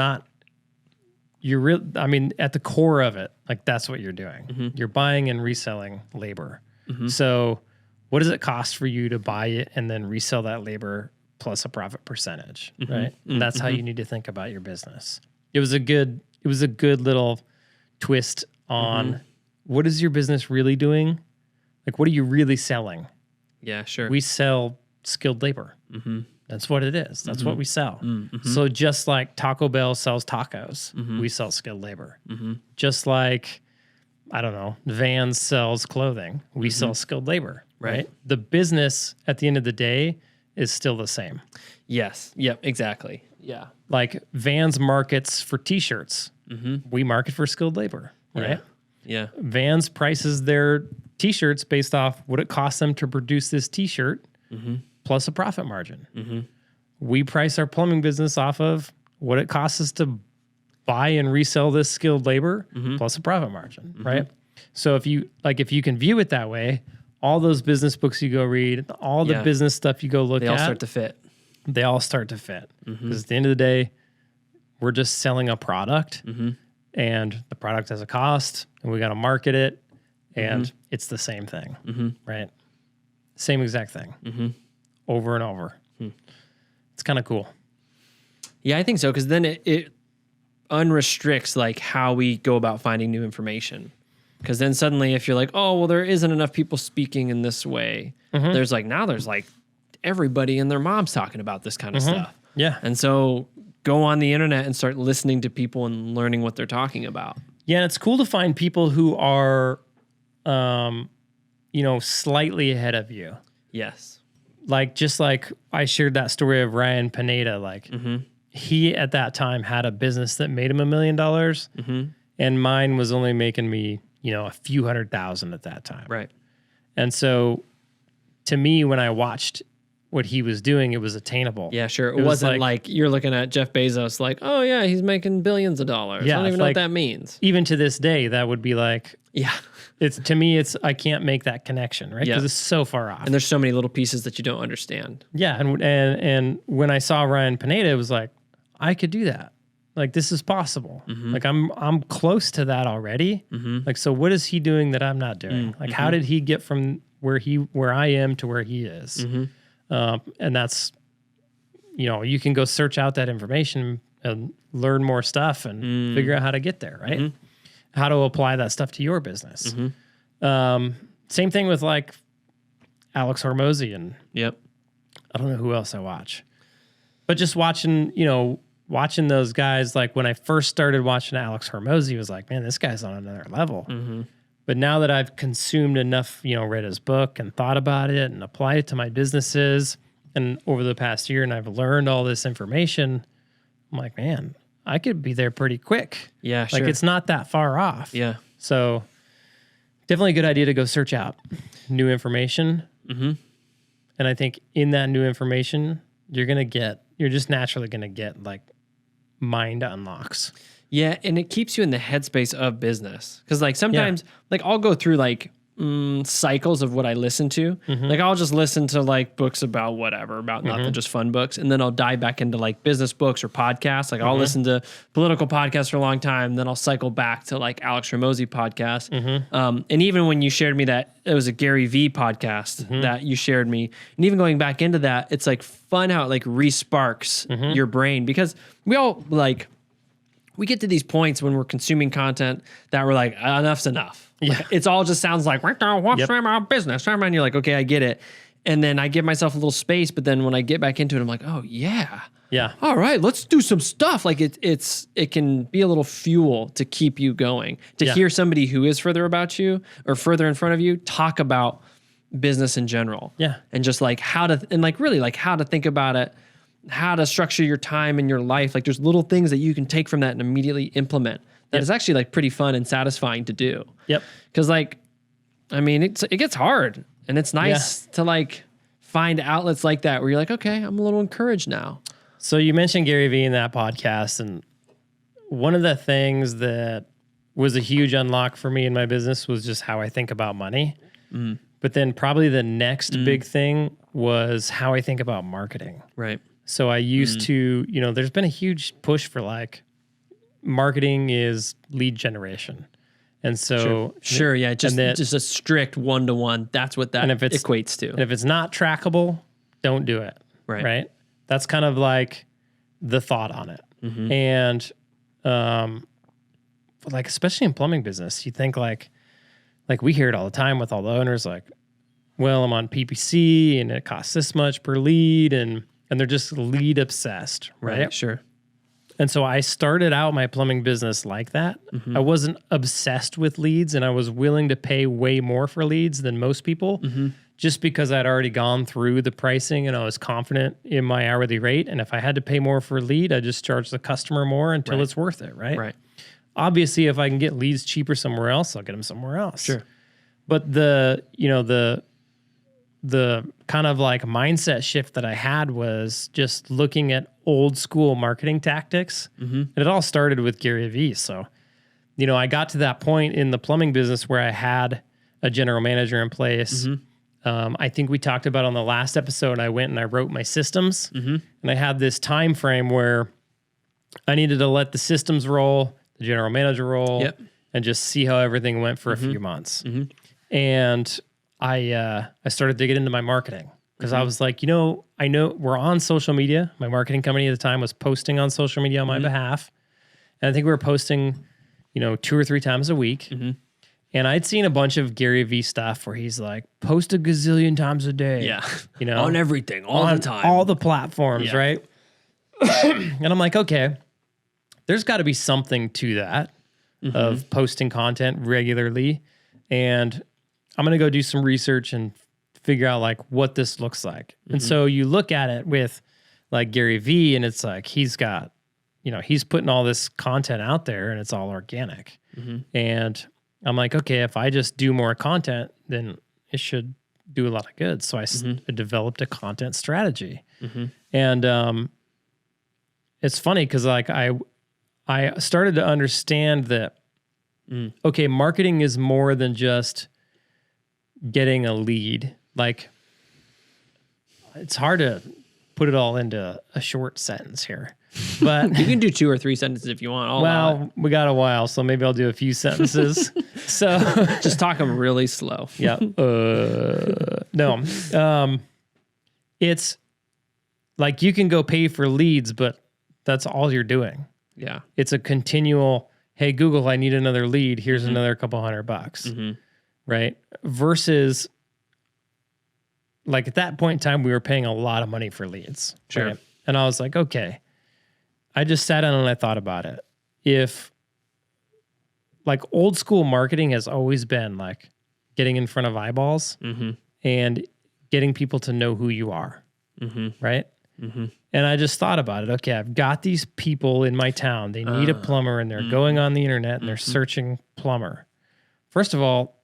mean, at the core of it, like that's what you're doing. You're buying and reselling labor. So what does it cost for you to buy it and then resell that labor plus a profit percentage, right? And that's how you need to think about your business. It was a good little twist on what is your business really doing? Like, what are you really selling? Yeah, sure. We sell skilled labor. That's what it is. That's what we sell. So just like Taco Bell sells tacos, we sell skilled labor. Just like, I don't know, Vans sells clothing, we sell skilled labor, right? The business at the end of the day is still the same. Yes. Yep. Exactly. Yeah. Like Vans markets for t-shirts. We market for skilled labor, right? Yeah. Vans prices their t-shirts based off what it costs them to produce this t-shirt plus a profit margin. We price our plumbing business off of what it costs us to buy and resell this skilled labor plus a profit margin, right? So if you can view it that way, all those business books you go read, all the business stuff you go look at, they all start to fit. They all start to fit. Because at the end of the day, we're just selling a product and the product has a cost and we got to market it and it's the same thing, right? Same exact thing over and over. It's kind of cool. Yeah, I think so. Because then it unrestricts like how we go about finding new information. Because then suddenly if you're like, oh, well, there isn't enough people speaking in this way. There's like everybody and their mom's talking about this kind of stuff. Yeah. And so go on the internet and start listening to people and learning what they're talking about. Yeah, and it's cool to find people who are, slightly ahead of you. Yes. Like, just like I shared that story of Ryan Pineda, like he at that time had a business that made him $1 million and mine was only making me, a few $100,000 at that time. Right. And so to me, when I watched what he was doing, it was attainable. Yeah, sure. It wasn't like you're looking at Jeff Bezos like, oh yeah, he's making billions of dollars. Yeah, I don't even know what that means. Even to this day, that would be like, yeah. I can't make that connection, right? Because it's so far off. And there's so many little pieces that you don't understand. Yeah, and when I saw Ryan Pineda, it was like, I could do that. Like, this is possible. Like, I'm close to that already. Like, so what is he doing that I'm not doing? Like, how did he get from where I am to where he is? And that's, you can go search out that information and learn more stuff and figure out how to get there, right? How to apply that stuff to your business. Same thing with like Alex Hormozy and I don't know who else I watch, but just watching those guys. Like when I first started watching Alex Hormozy, was like, man, this guy's on another level. But now that I've consumed enough, read his book and thought about it and applied it to my businesses, and over the past year, and I've learned all this information, I'm like, man, I could be there pretty quick. Yeah, sure. Like it's not that far off. Yeah. So definitely a good idea to go search out new information. And I think in that new information, you're just naturally going to get like mind unlocks. Yeah, and it keeps you in the headspace of business. Because like sometimes, like I'll go through like cycles of what I listen to. Like I'll just listen to like books about whatever, about nothing, just fun books. And then I'll dive back into like business books or podcasts. Like I'll listen to political podcasts for a long time. Then I'll cycle back to like Alex Ramosi podcast. And even when you shared me that it was a Gary V podcast that you shared me, and even going back into that, it's like fun how it like re-sparks your brain, because we all like, we get to these points when we're consuming content that we're like, enough's enough. Like, it's all just sounds like, what's my business? And you're like, okay, I get it. And then I give myself a little space, but then when I get back into it, I'm like, oh yeah. Yeah. All right, let's do some stuff. Like it can be a little fuel to keep you going. To hear somebody who is further about you or further in front of you talk about business in general. Yeah. And just like how to think about it, how to structure your time and your life. Like there's little things that you can take from that and immediately implement. That is actually like pretty fun and satisfying to do. Yep. Cause like, I mean, it gets hard, and it's nice to like find outlets like that where you're like, okay, I'm a little encouraged now. So you mentioned Gary Vee in that podcast, and one of the things that was a huge unlock for me in my business was just how I think about money. But then probably the next big thing was how I think about marketing. Right. So I used to, there's been a huge push for like marketing is lead generation. And so sure, yeah, just a strict 1-to-1. That's what that equates to. And if it's not trackable, don't do it. Right. That's kind of like the thought on it. And like especially in plumbing business, you think like we hear it all the time with all the owners, like, well, I'm on PPC and it costs this much per lead, and they're just lead obsessed, right? Sure. And so I started out my plumbing business like that. I wasn't obsessed with leads, and I was willing to pay way more for leads than most people just because I'd already gone through the pricing and I was confident in my hourly rate. And if I had to pay more for a lead, I just charge the customer more until it's worth it, right? Right. Obviously, if I can get leads cheaper somewhere else, I'll get them somewhere else. Sure. But the kind of like mindset shift that I had was just looking at old school marketing tactics. And it all started with Gary Vee. So, I got to that point in the plumbing business where I had a general manager in place. I think we talked about on the last episode, I went and I wrote my systems, and I had this time frame where I needed to let the systems roll, the general manager roll, and just see how everything went for a few months. And I started to get into my marketing because I was like, I know we're on social media. My marketing company at the time was posting on social media on my behalf. And I think we were posting, 2 or 3 times a week. And I'd seen a bunch of Gary Vee stuff where he's like, post a gazillion times a day. Yeah. On everything, all the time. All the platforms, right? And I'm like, okay, there's got to be something to that of posting content regularly. And I'm going to go do some research and figure out like what this looks like. And so you look at it with like Gary Vee, and it's like, he's got, he's putting all this content out there and it's all organic. And I'm like, okay, if I just do more content, then it should do a lot of good. So I developed a content strategy. And it's funny because like I started to understand that, okay, marketing is more than just getting a lead. Like, it's hard to put it all into a short sentence here, but you can do 2 or 3 sentences if you want. We got a while, so maybe I'll do a few sentences. So just talk them really slow. Yeah. No. It's like you can go pay for leads, but that's all you're doing. Yeah. It's a continual, hey, Google, I need another lead. Here's another couple $100. Right? Versus like at that point in time, we were paying a lot of money for leads. Sure. Right? And I was like, okay, I just sat down and I thought about it. If like old school marketing has always been like getting in front of eyeballs and getting people to know who you are. Right. And I just thought about it. Okay, I've got these people in my town. They need a plumber, and they're going on the internet and they're searching plumber. First of all,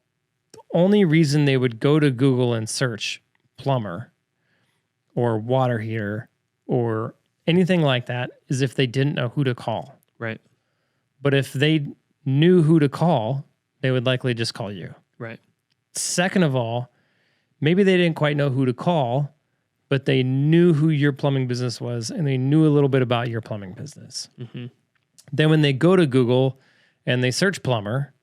the only reason they would go to Google and search plumber or water heater or anything like that is if they didn't know who to call. Right. But if they knew who to call, they would likely just call you. Right. Second of all, maybe they didn't quite know who to call, but they knew who your plumbing business was and they knew a little bit about your plumbing business. Mm-hmm. Then when they go to Google and they search plumber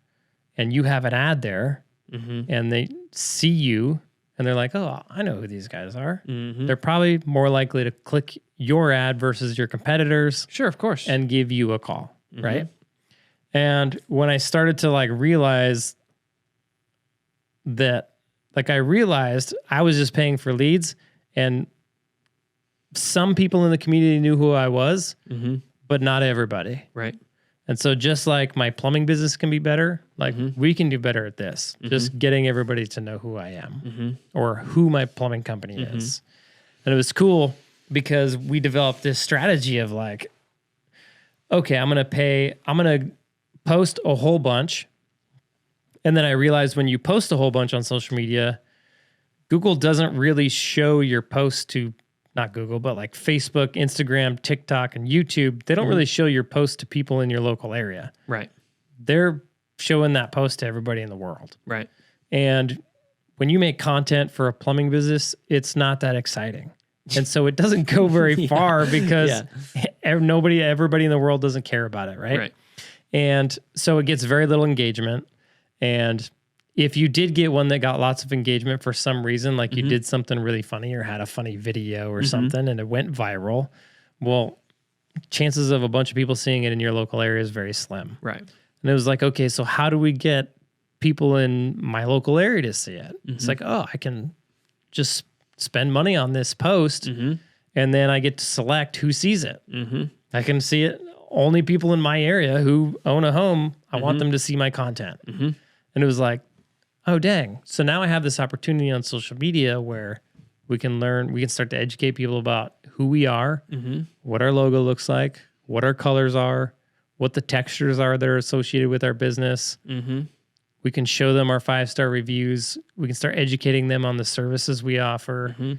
and you have an ad there and they see you and they're like, oh, I know who these guys are. Mm-hmm. They're probably more likely to click your ad versus your competitors. Sure, of course. And give you a call, right? And when I started to like realize that, like I realized I was just paying for leads and some people in the community knew who I was, but not everybody. Right. And so just like my plumbing business can be better, like we can do better at this, just getting everybody to know who I am or who my plumbing company is. And it was cool because we developed this strategy of like, okay, I'm going to post a whole bunch. And then I realized when you post a whole bunch on social media, Google doesn't really show your posts to, not Google, but like Facebook, Instagram, TikTok, and YouTube. They don't really show your post to people in your local area. Right. They're showing that post to everybody in the world. Right. And when you make content for a plumbing business, it's not that exciting. And so it doesn't go very far because everybody in the world doesn't care about it, right? Right. And so it gets very little engagement. And if you did get one that got lots of engagement for some reason, like you did something really funny or had a funny video or something and it went viral, well, chances of a bunch of people seeing it in your local area is very slim. Right. And it was like, okay, so how do we get people in my local area to see it? It's like, oh, I can just spend money on this post and then I get to select who sees it. I can see it. Only people in my area who own a home, I want them to see my content. And it was like, oh, dang. So now I have this opportunity on social media where we can start to educate people about who we are, what our logo looks like, what our colors are, what the textures are that are associated with our business. We can show them our 5-star reviews. We can start educating them on the services we offer.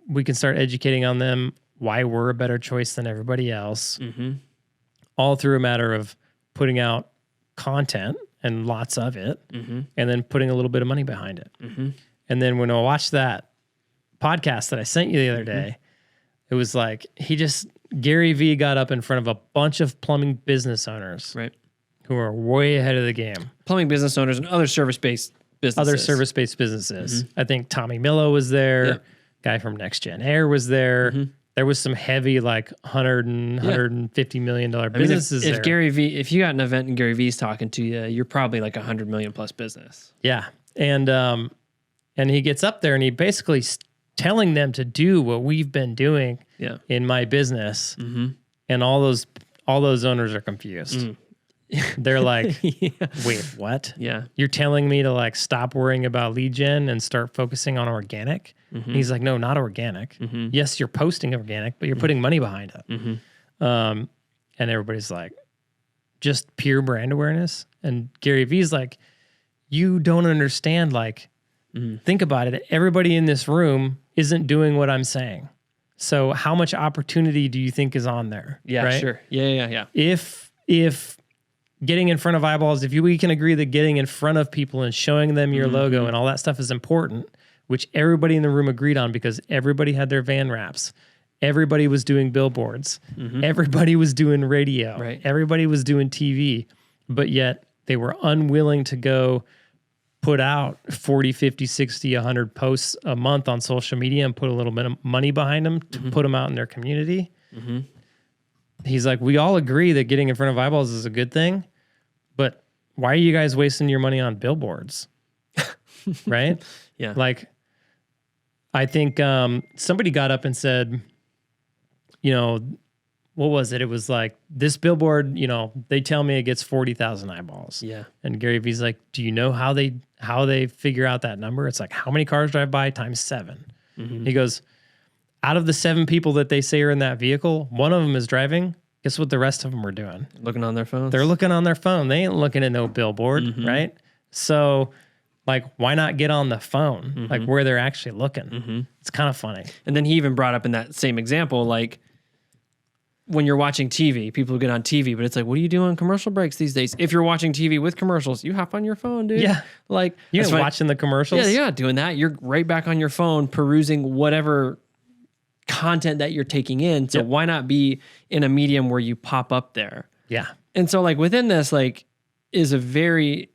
We can start educating on them why we're a better choice than everybody else. All through a matter of putting out content and lots of it, and then putting a little bit of money behind it. And then when I watched that podcast that I sent you the other day, it was like, Gary V got up in front of a bunch of plumbing business owners, Right. who are way ahead of the game. Plumbing business owners and other service-based businesses. I think Tommy Millo was there. Yeah. Guy from Next Gen Air was there. There was some heavy, like $150 million businesses. If Gary V, if you got an event and Gary V's talking to you, you're probably like $100 million plus business. Yeah. And he gets up there and he basically telling them to do what we've been doing in my business. And all those owners are confused. They're like, wait, what? Yeah. You're telling me to like stop worrying about lead gen and start focusing on organic? And he's like, no, not organic. Yes, you're posting organic, but you're putting money behind it. And everybody's like, just pure brand awareness. And Gary V's like, you don't understand. Like, think about it. Everybody in this room isn't doing what I'm saying. So how much opportunity do you think is on there? Yeah, right? sure. Yeah. If getting in front of eyeballs, we can agree that getting in front of people and showing them your logo and all that stuff is important, which everybody in the room agreed on because everybody had their van wraps. Everybody was doing billboards. Everybody was doing radio. Right. Everybody was doing TV, but yet they were unwilling to go put out 40, 50, 60, 100 posts a month on social media and put a little bit of money behind them to put them out in their community. He's like, we all agree that getting in front of eyeballs is a good thing, but why are you guys wasting your money on billboards? Right? Yeah. Like, I think somebody got up and said, what was it? It was like, this billboard, they tell me it gets 40,000 eyeballs. Yeah. And Gary Vee's like, do you know how they figure out that number? It's like, how many cars drive by times 7? He goes, out of the 7 people that they say are in that vehicle, one of them is driving. Guess what the rest of them are doing? Looking on their phones. They're looking on their phone. They ain't looking at no billboard, right? So, like, why not get on the phone, like where they're actually looking? It's kind of funny. And then he even brought up in that same example, like when you're watching TV, people who get on TV, but it's like, what do you do on commercial breaks these days? If you're watching TV with commercials, you hop on your phone, dude. Yeah. Like You're watching the commercials? Yeah, you're not doing that. You're right back on your phone perusing whatever content that you're taking in. So why not be in a medium where you pop up there? Yeah. And so like within this, like is a very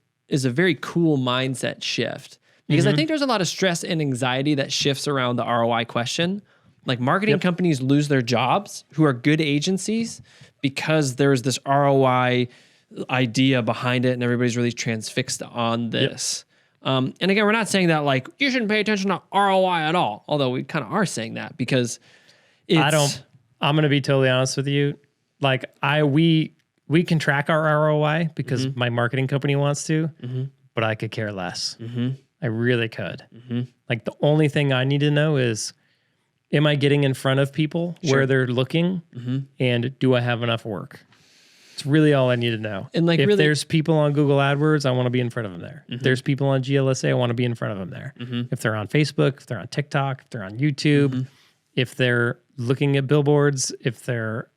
cool mindset shift, because I think there's a lot of stress and anxiety that shifts around the ROI question. Like marketing companies lose their jobs who are good agencies because there's this ROI idea behind it and everybody's really transfixed on this. And again, we're not saying that like you shouldn't pay attention to ROI at all, although we kind of are saying that because it's... I'm going to be totally honest with you. Like we can track our ROI because my marketing company wants to, but I could care less. I really could. Like the only thing I need to know is, am I getting in front of people where they're looking, and do I have enough work? It's really all I need to know. And like, if there's people on Google AdWords, I want to be in front of them there. If there's people on GLSA, I want to be in front of them there. If they're on Facebook, if they're on TikTok, if they're on YouTube, if they're looking at billboards, if they're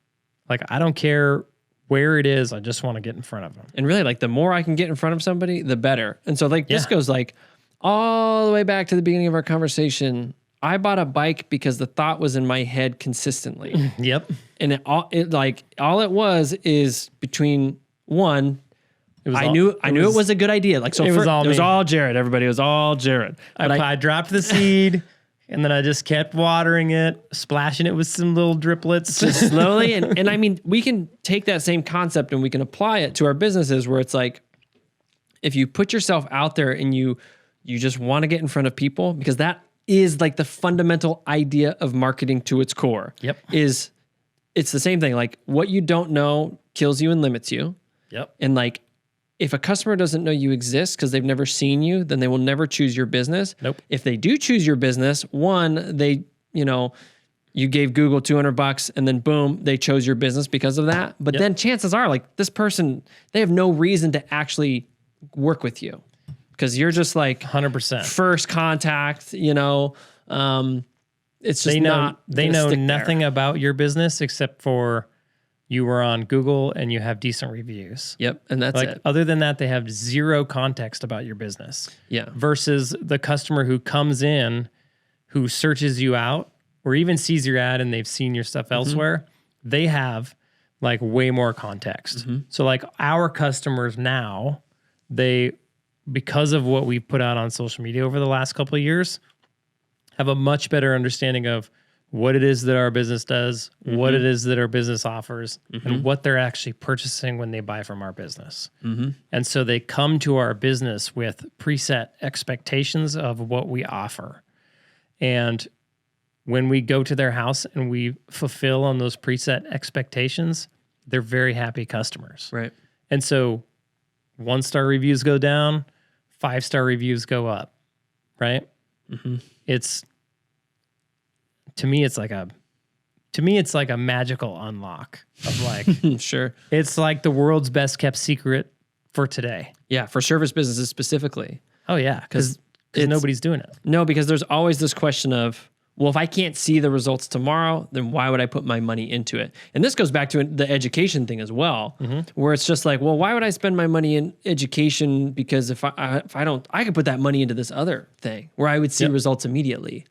like, I don't care where it is, I just want to get in front of them. And really, like the more I can get in front of somebody, the better. And so like this goes like all the way back to the beginning of our conversation. I bought a bike because the thought was in my head consistently. And all it was is between one, I knew it was a good idea. Like, so it was all Jared, everybody. It was all Jared. I dropped the seed and then I just kept watering it, splashing it with some little driplets. Just slowly. And I mean, we can take that same concept and we can apply it to our businesses where it's like, if you put yourself out there and you just want to get in front of people, because that is like the fundamental idea of marketing to its core. It's the same thing. Like what you don't know kills you and limits you. And like, if a customer doesn't know you exist because they've never seen you, then they will never choose your business. If they do choose your business, one, you gave Google $200 and then boom, they chose your business because of that. But then chances are like this person, they have no reason to actually work with you. Because you're just like 100% first contact, it's just they know nothing about your business except for you were on Google and you have decent reviews. And that's like, it. Other than that, they have zero context about your business. Versus the customer who comes in, who searches you out, or even sees your ad and they've seen your stuff elsewhere, they have like way more context. So like our customers now, because of what we've put out on social media over the last couple of years, have a much better understanding of what it is that our business does, what it is that our business offers, and what they're actually purchasing when they buy from our business. And so they come to our business with preset expectations of what we offer. And when we go to their house and we fulfill on those preset expectations, they're very happy customers. And so 1-star reviews go down, 5-star reviews go up, right? To me, it's like a magical unlock of like, it's like the world's best kept secret for today. For service businesses specifically. Oh yeah. Because nobody's doing it. No, because there's always this question of, well, if I can't see the results tomorrow, then why would I put my money into it? And this goes back to the education thing as well, where it's just like, well, why would I spend my money in education? Because if I don't, I could put that money into this other thing where I would see results immediately.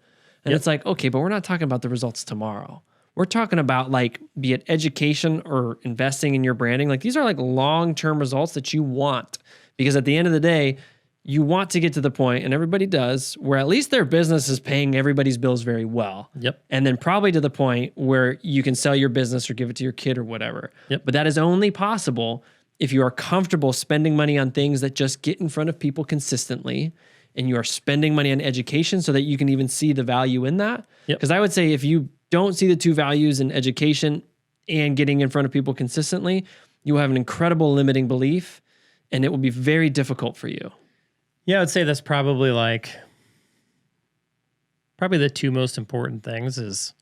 And it's like, okay, but we're not talking about the results tomorrow. We're talking about like, be it education or investing in your branding. Like these are like long-term results that you want, because at the end of the day, you want to get to the point, and everybody does, where at least their business is paying everybody's bills very well. And then probably to the point where you can sell your business or give it to your kid or whatever. But that is only possible if you are comfortable spending money on things that just get in front of people consistently, and you are spending money on education so that you can even see the value in that. Because I would say if you don't see the two values in education and getting in front of people consistently, you will have an incredible limiting belief, and it will be very difficult for you. Yeah, I would say that's probably the two most important things is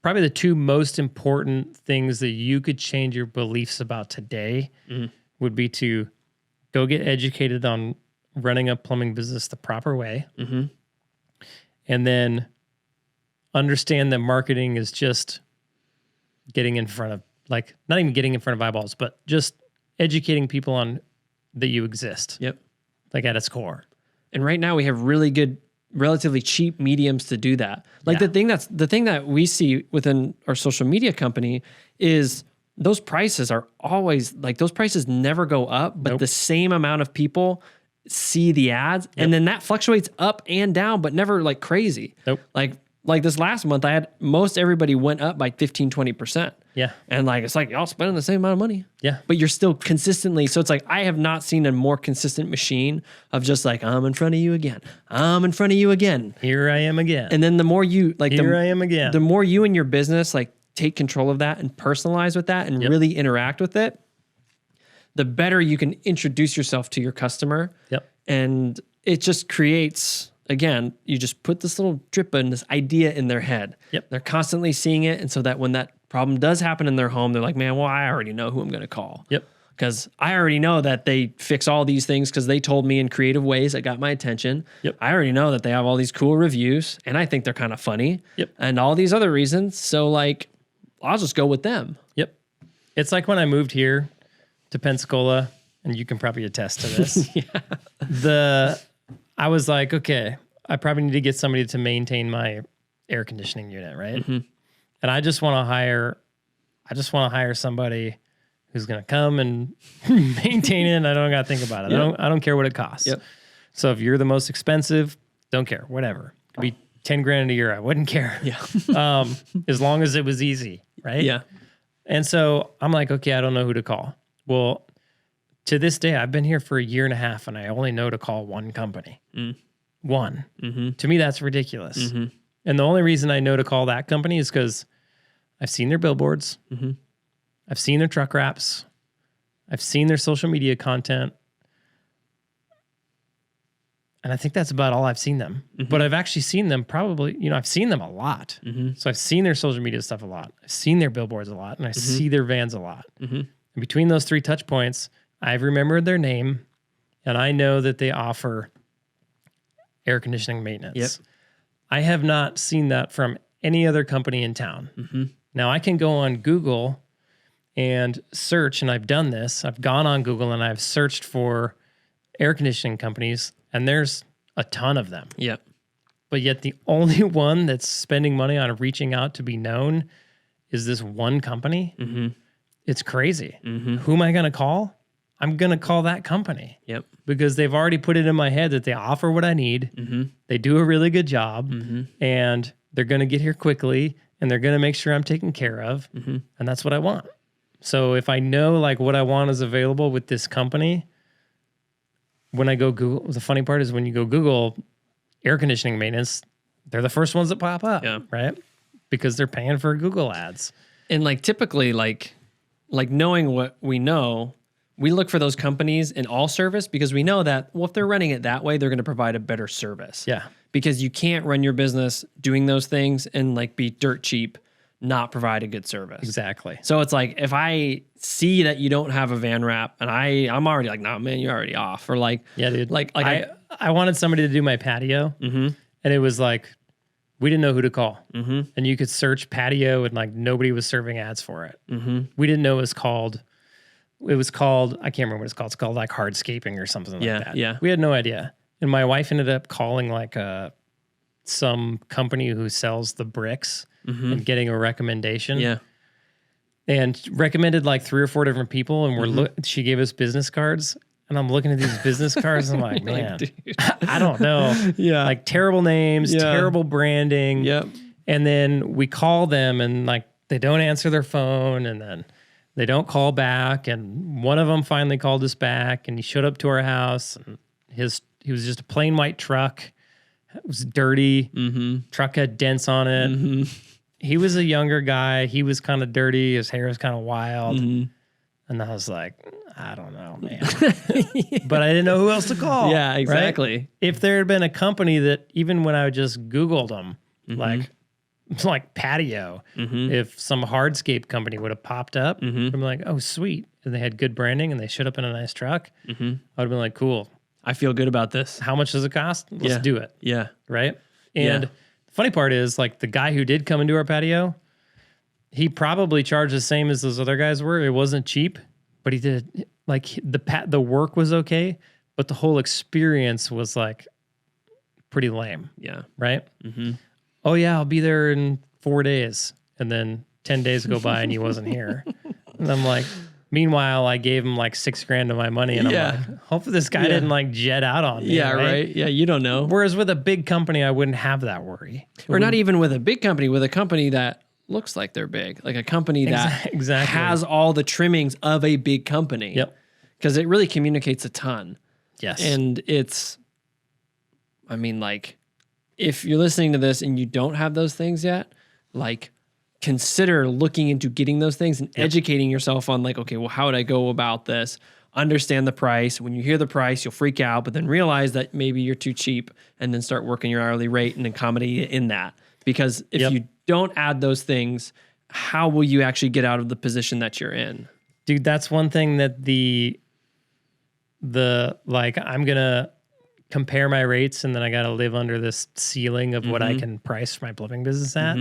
probably the two most important things that you could change your beliefs about today would be to go get educated on running a plumbing business the proper way. Mm-hmm. And then understand that marketing is just getting in front of, like, not even getting in front of eyeballs, but just educating people on that you exist. Yep. Like at its core. And right now we have really good, relatively cheap mediums to do that. Like Yeah. the thing that we see within our social media company is those prices are always like, those prices never go up, but Nope. the same amount of people see the ads, Yep. and then that fluctuates up and down, but never like crazy. Nope. Like this last month, I had most everybody went up by 15-20%. Yeah. And like, it's like y'all spending the same amount of money. Yeah. But you're still consistently. So it's like, I have not seen a more consistent machine of just like, I'm in front of you again. I'm in front of you again. Here I am again. And then the more you like, Here I am again. the more you and your business like take control of that and personalize with that and Yep. really interact with it, the better you can introduce yourself to your customer. Yep. And it just creates, again, you just put this little drip in, this idea in their head. Yep. They're constantly seeing it. And so that when that problem does happen in their home, they're like, man, well, I already know who I'm going to call. Yep. Because I already know that they fix all these things because they told me in creative ways that got my attention. Yep. I already know that they have all these cool reviews and I think they're kind of funny. Yep. And all these other reasons. So like, I'll just go with them. Yep. It's like when I moved here to Pensacola, and you can probably attest to this. I was like, okay, I probably need to get somebody to maintain my air conditioning unit, right? Mm-hmm. And I just want to hire somebody who's going to come and maintain it. And I don't got to think about it. Yep. I don't care what it costs. Yep. So if you're the most expensive, don't care, whatever. It could be 10 grand a year. I wouldn't care. Yeah. As long as it was easy, right? Yeah. And so I'm like, okay, I don't know who to call. Well, to this day, I've been here for a year and a half, and I only know to call one company. One. Mm-hmm. To me, that's ridiculous. Mm-hmm. And the only reason I know to call that company is because I've seen their billboards. Mm-hmm. I've seen their truck wraps. I've seen their social media content. And I think that's about all I've seen them. Mm-hmm. But I've actually seen them probably, I've seen them a lot. Mm-hmm. So I've seen their social media stuff a lot. I've seen their billboards a lot. And I see their vans a lot. Mm-hmm. And between those 3 touch points, I've remembered their name, and I know that they offer air conditioning maintenance. Yep. I have not seen that from any other company in town. Mm-hmm. Now, I can go on Google and search, and I've done this. I've gone on Google and I've searched for air conditioning companies, and there's a ton of them. Yep. But yet the only one that's spending money on reaching out to be known is this one company. Mm-hmm. It's crazy. Mm-hmm. Who am I going to call? I'm going to call that company. Yep. Because they've already put it in my head that they offer what I need. Mm-hmm. They do a really good job, Mm-hmm. and they're going to get here quickly, and they're going to make sure I'm taken care of. Mm-hmm. And that's what I want. So if I know like what I want is available with this company, when I go Google, the funny part is when you go Google air conditioning maintenance, they're the first ones that pop up, Yeah. right? Because they're paying for Google ads. And like typically like knowing what we know, we look for those companies in all service because we know that, well, if they're running it that way, they're going to provide a better service. Yeah. Because you can't run your business doing those things and like be dirt cheap, not provide a good service. Exactly. So it's like, if I see that you don't have a van wrap and I'm already like, nah, man, you're already off. Or like, Yeah, dude. like I wanted somebody to do my patio, and it was like, we didn't know who to call. Mm-hmm. And you could search patio, and like nobody was serving ads for it. Mm-hmm. We didn't know it was called, I can't remember what it's called. It's called like hardscaping or something like that. Yeah. We had no idea. And my wife ended up calling like some company who sells the bricks and getting a recommendation. Yeah. And recommended like 3 or 4 different people. And she gave us business cards. And I'm looking at these business cards and I'm like, man, I don't know. Yeah. Like terrible names, terrible branding. Yep. And then we call them and like they don't answer their phone, and then they don't call back. And one of them finally called us back, and he showed up to our house, and he was just a plain white truck. It was dirty. Truck had dents on it. He was a younger guy. He was kind of dirty. His hair was kind of wild. And I was like, I don't know, man. But I didn't know who else to call. Yeah, exactly. Right? If there had been a company that even when I just Googled them, like like patio. If some hardscape company would have popped up, I'm like, oh, sweet. And they had good branding and they showed up in a nice truck. I would have been like, cool. I feel good about this. How much does it cost? Let's do it. Yeah. Right. And the funny part is, like, the guy who did come into our patio, he probably charged the same as those other guys were. It wasn't cheap, but he did, like, the work was okay, but the whole experience was like pretty lame. Yeah. Right. Oh yeah, I'll be there in 4 days. And then 10 days go by and he wasn't here. And I'm like, meanwhile, I gave him like $6,000 of my money. And I'm like, hopefully this guy didn't like jet out on me. Yeah, right? Yeah, you don't know. Whereas with a big company, I wouldn't have that worry. Or not even with a big company, with a company that looks like they're big, like a company that has all the trimmings of a big company. Yep. Because it really communicates a ton. Yes. And it's, I mean, like, if you're listening to this and you don't have those things yet, like, consider looking into getting those things and educating yourself on, like, okay, well, how would I go about this? Understand the price. When you hear the price, you'll freak out, but then realize that maybe you're too cheap and then start working your hourly rate and accommodate in that. Because if you don't add those things, how will you actually get out of the position that you're in? Dude, that's one thing that the like, I'm going to compare my rates and then I got to live under this ceiling of what I can price my plumbing business at.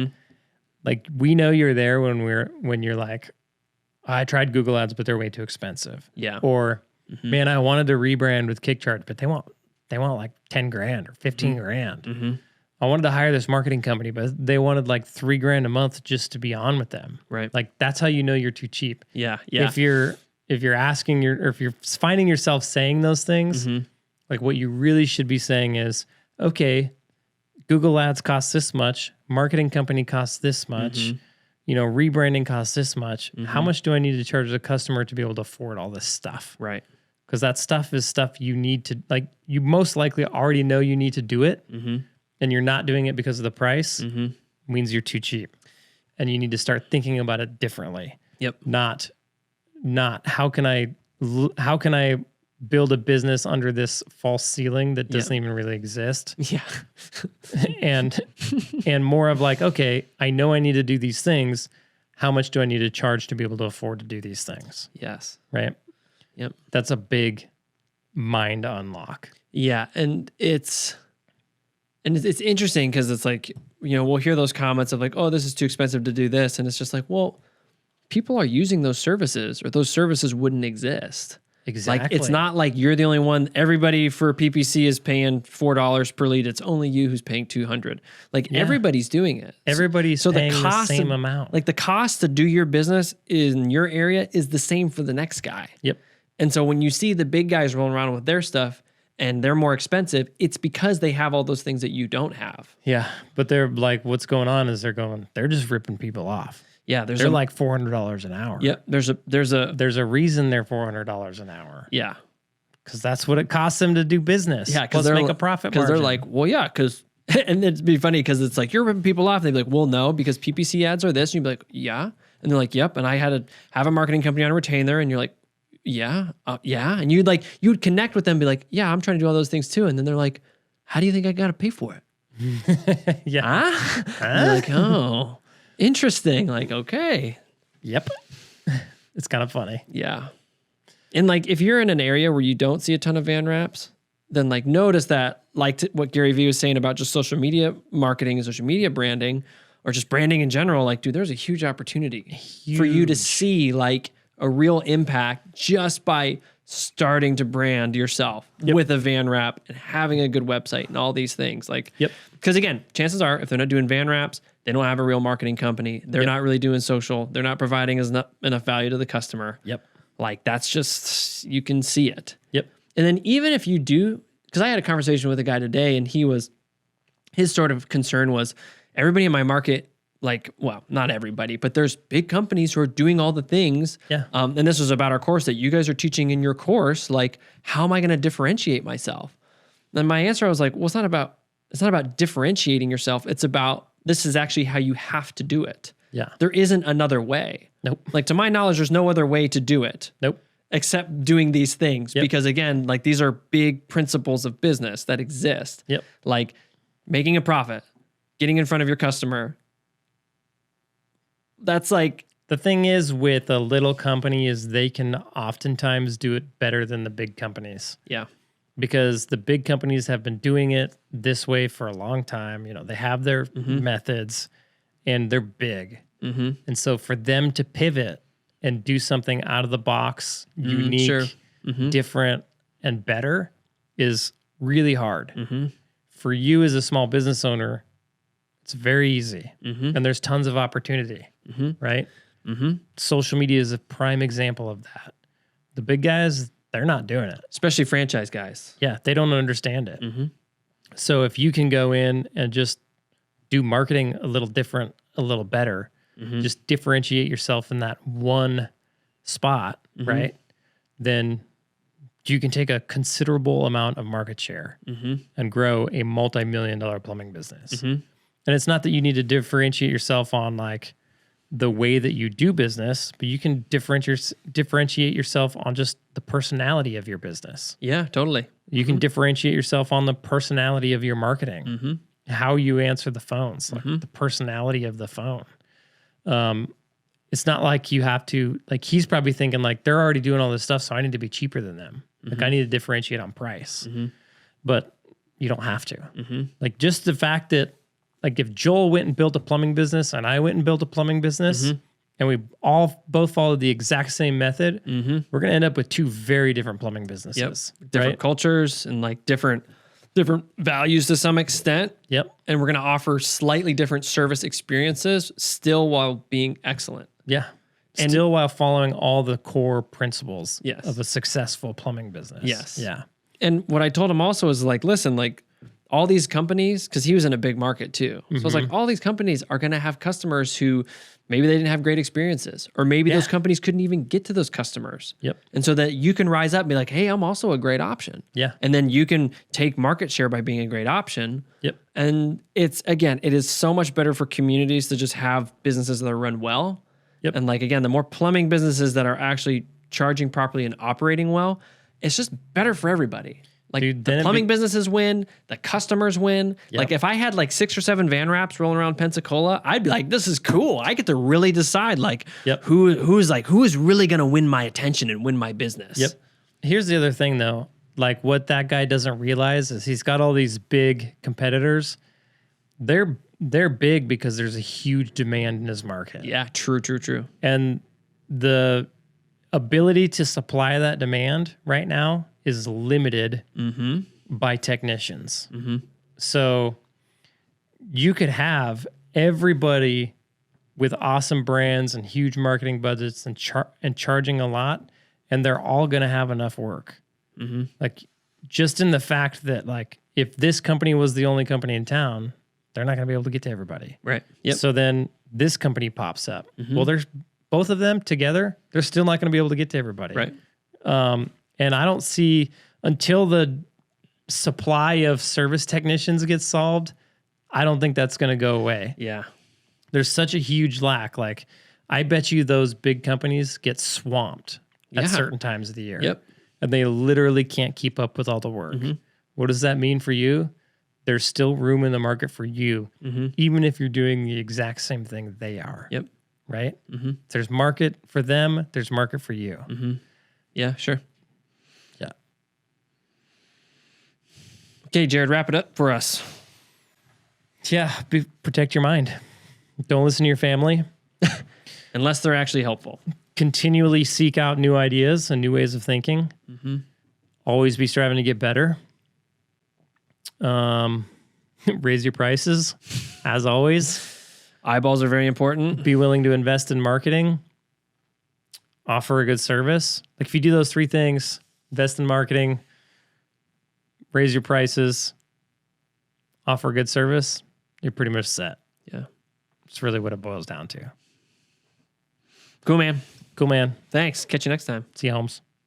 Like, we know you're there when you're like, I tried Google ads, but they're way too expensive. Yeah. Or, man, I wanted to rebrand with Kickcharge, but they want like 10 grand or 15 grand. I wanted to hire this marketing company, but they wanted like $3,000 a month just to be on with them. Right. Like, that's how you know you're too cheap. Yeah. Yeah. If you're asking or if you're finding yourself saying those things, like, what you really should be saying is, okay, Google ads cost this much, marketing company costs this much, you know, rebranding costs this much. How much do I need to charge the customer to be able to afford all this stuff? Right. Because that stuff is stuff you need to, like, you most likely already know you need to do it, and you're not doing it because of the price, means you're too cheap. And you need to start thinking about it differently. Yep. Not how can I build a business under this false ceiling that doesn't even really exist. Yeah. and more of like, okay, I know I need to do these things. How much do I need to charge to be able to afford to do these things? Yes. Right. Yep. That's a big mind unlock. Yeah. And it's interesting because it's like, you know, we'll hear those comments of like, oh, this is too expensive to do this. And it's just like, well, people are using those services, or those services wouldn't exist. Exactly. Like, it's not like you're the only one. Everybody for PPC is paying $4 per lead. It's only you who's paying $200. Like, everybody's doing it. Everybody's paying the same amount. Like, the cost to do your business in your area is the same for the next guy. Yep. And so when you see the big guys rolling around with their stuff and they're more expensive, it's because they have all those things that you don't have. Yeah. But they're like, what's going on is they're just ripping people off. Yeah, they're like $400 an hour. Yep, there's a reason they're $400 an hour. Yeah, because that's what it costs them to do business. Yeah, because they make a profit margin. Because they're like, well, yeah, because and it'd be funny because it's like, you're ripping people off. And they'd be like, well, no, because PPC ads are this. And you'd be like, yeah, and they're like, yep. And I had to have a marketing company on retainer, and you're like, yeah, yeah, and you'd connect with them, and be like, yeah, I'm trying to do all those things too. And then they're like, how do you think I got to pay for it? Yeah, And you're like, oh. Interesting. Like, okay. Yep. It's kind of funny. Yeah. And like, if you're in an area where you don't see a ton of van wraps, then like, notice that, like what Gary Vee was saying about just social media marketing and social media branding, or just branding in general, like, dude, there's a huge opportunity for you to see like a real impact just by starting to brand yourself with a van wrap and having a good website and all these things. Like, because again, chances are, if they're not doing van wraps, they don't have a real marketing company. They're not really doing social. They're not providing enough value to the customer. Yep. Like, that's just, you can see it. Yep. And then even if you do, because I had a conversation with a guy today, and his sort of concern was, everybody in my market, like, well, not everybody, but there's big companies who are doing all the things. Yeah. And this was about our course that you guys are teaching in your course. Like, how am I going to differentiate myself? And my answer, I was like, well, it's not about differentiating yourself. It's about, this is actually how you have to do it. Yeah. There isn't another way. Nope. Like, to my knowledge, there's no other way to do it. Nope. Except doing these things. Because again, like, these are big principles of business that exist. Yep. Like, making a profit, getting in front of your customer, that's like, the thing is with a little company is they can oftentimes do it better than the big companies. yeah. Because the big companies have been doing it this way for a long time. You know, they have their methods and they're big. And so for them to pivot and do something out of the box, unique, different, and better is really hard. For you as a small business owner, it's very easy. And there's tons of opportunity, right? Social media is a prime example of that. The big guys, they're not doing it. Especially franchise guys. Yeah, they don't understand it. So if you can go in and just do marketing a little different, a little better, just differentiate yourself in that one spot, right? Then you can take a considerable amount of market share and grow a multi-million-dollar plumbing business. And it's not that you need to differentiate yourself on like the way that you do business, but you can differentiate yourself on just the personality of your business. Yeah, totally. You can differentiate yourself on the personality of your marketing, how you answer the phones, like the personality of the phone. It's not like you have to, like he's probably thinking like they're already doing all this stuff, so I need to be cheaper than them. Like I need to differentiate on price, but you don't have to. Like just the fact that like if Joel went and built a plumbing business and I went and built a plumbing business and we all both followed the exact same method, we're going to end up with two very different plumbing businesses. Different cultures and like different values to some extent. And we're going to offer slightly different service experiences still while being excellent. Yeah. And still while following all the core principles of a successful plumbing business. Yeah. And what I told him also is like, listen, like all these companies, because he was in a big market too. So it's like all these companies are going to have customers who maybe they didn't have great experiences, or maybe those companies couldn't even get to those customers. And so that you can rise up and be like, hey, I'm also a great option. And then you can take market share by being a great option. And it's, again, it is so much better for communities to just have businesses that are run well. And like, again, the more plumbing businesses that are actually charging properly and operating well, it's just better for everybody. Like the plumbing businesses win, the customers win. Like if I had like 6 or 7 van wraps rolling around Pensacola, I'd be like, this is cool. I get to really decide like who is really going to win my attention and win my business. Here's the other thing though. Like what that guy doesn't realize is he's got all these big competitors. They're big because there's a huge demand in his market. Yeah, true. And the ability to supply that demand right now is limited by technicians. So you could have everybody with awesome brands and huge marketing budgets and charging a lot, and they're all going to have enough work. Like just in the fact that like if this company was the only company in town, they're not going to be able to get to everybody. Right. So then this company pops up. Well, there's both of them together. They're still not going to be able to get to everybody. Right. And I don't see until the supply of service technicians gets solved, I don't think that's going to go away. Yeah. There's such a huge lack. Like I bet you those big companies get swamped at certain times of the year. And they literally can't keep up with all the work. What does that mean for you? There's still room in the market for you, even if you're doing the exact same thing they are. Right? There's market for them. There's market for you. Yeah, sure. Yeah. Okay, Jared, wrap it up for us. Yeah, protect your mind. Don't listen to your family. Unless they're actually helpful. Continually seek out new ideas and new ways of thinking. Always be striving to get better. Raise your prices, as always. Eyeballs are very important. Be willing to invest in marketing. Offer a good service. Like if you do those 3 things, invest in marketing, raise your prices, offer a good service, you're pretty much set. Yeah. It's really what it boils down to. Cool, man. Cool, man. Thanks. Catch you next time. See you, Holmes.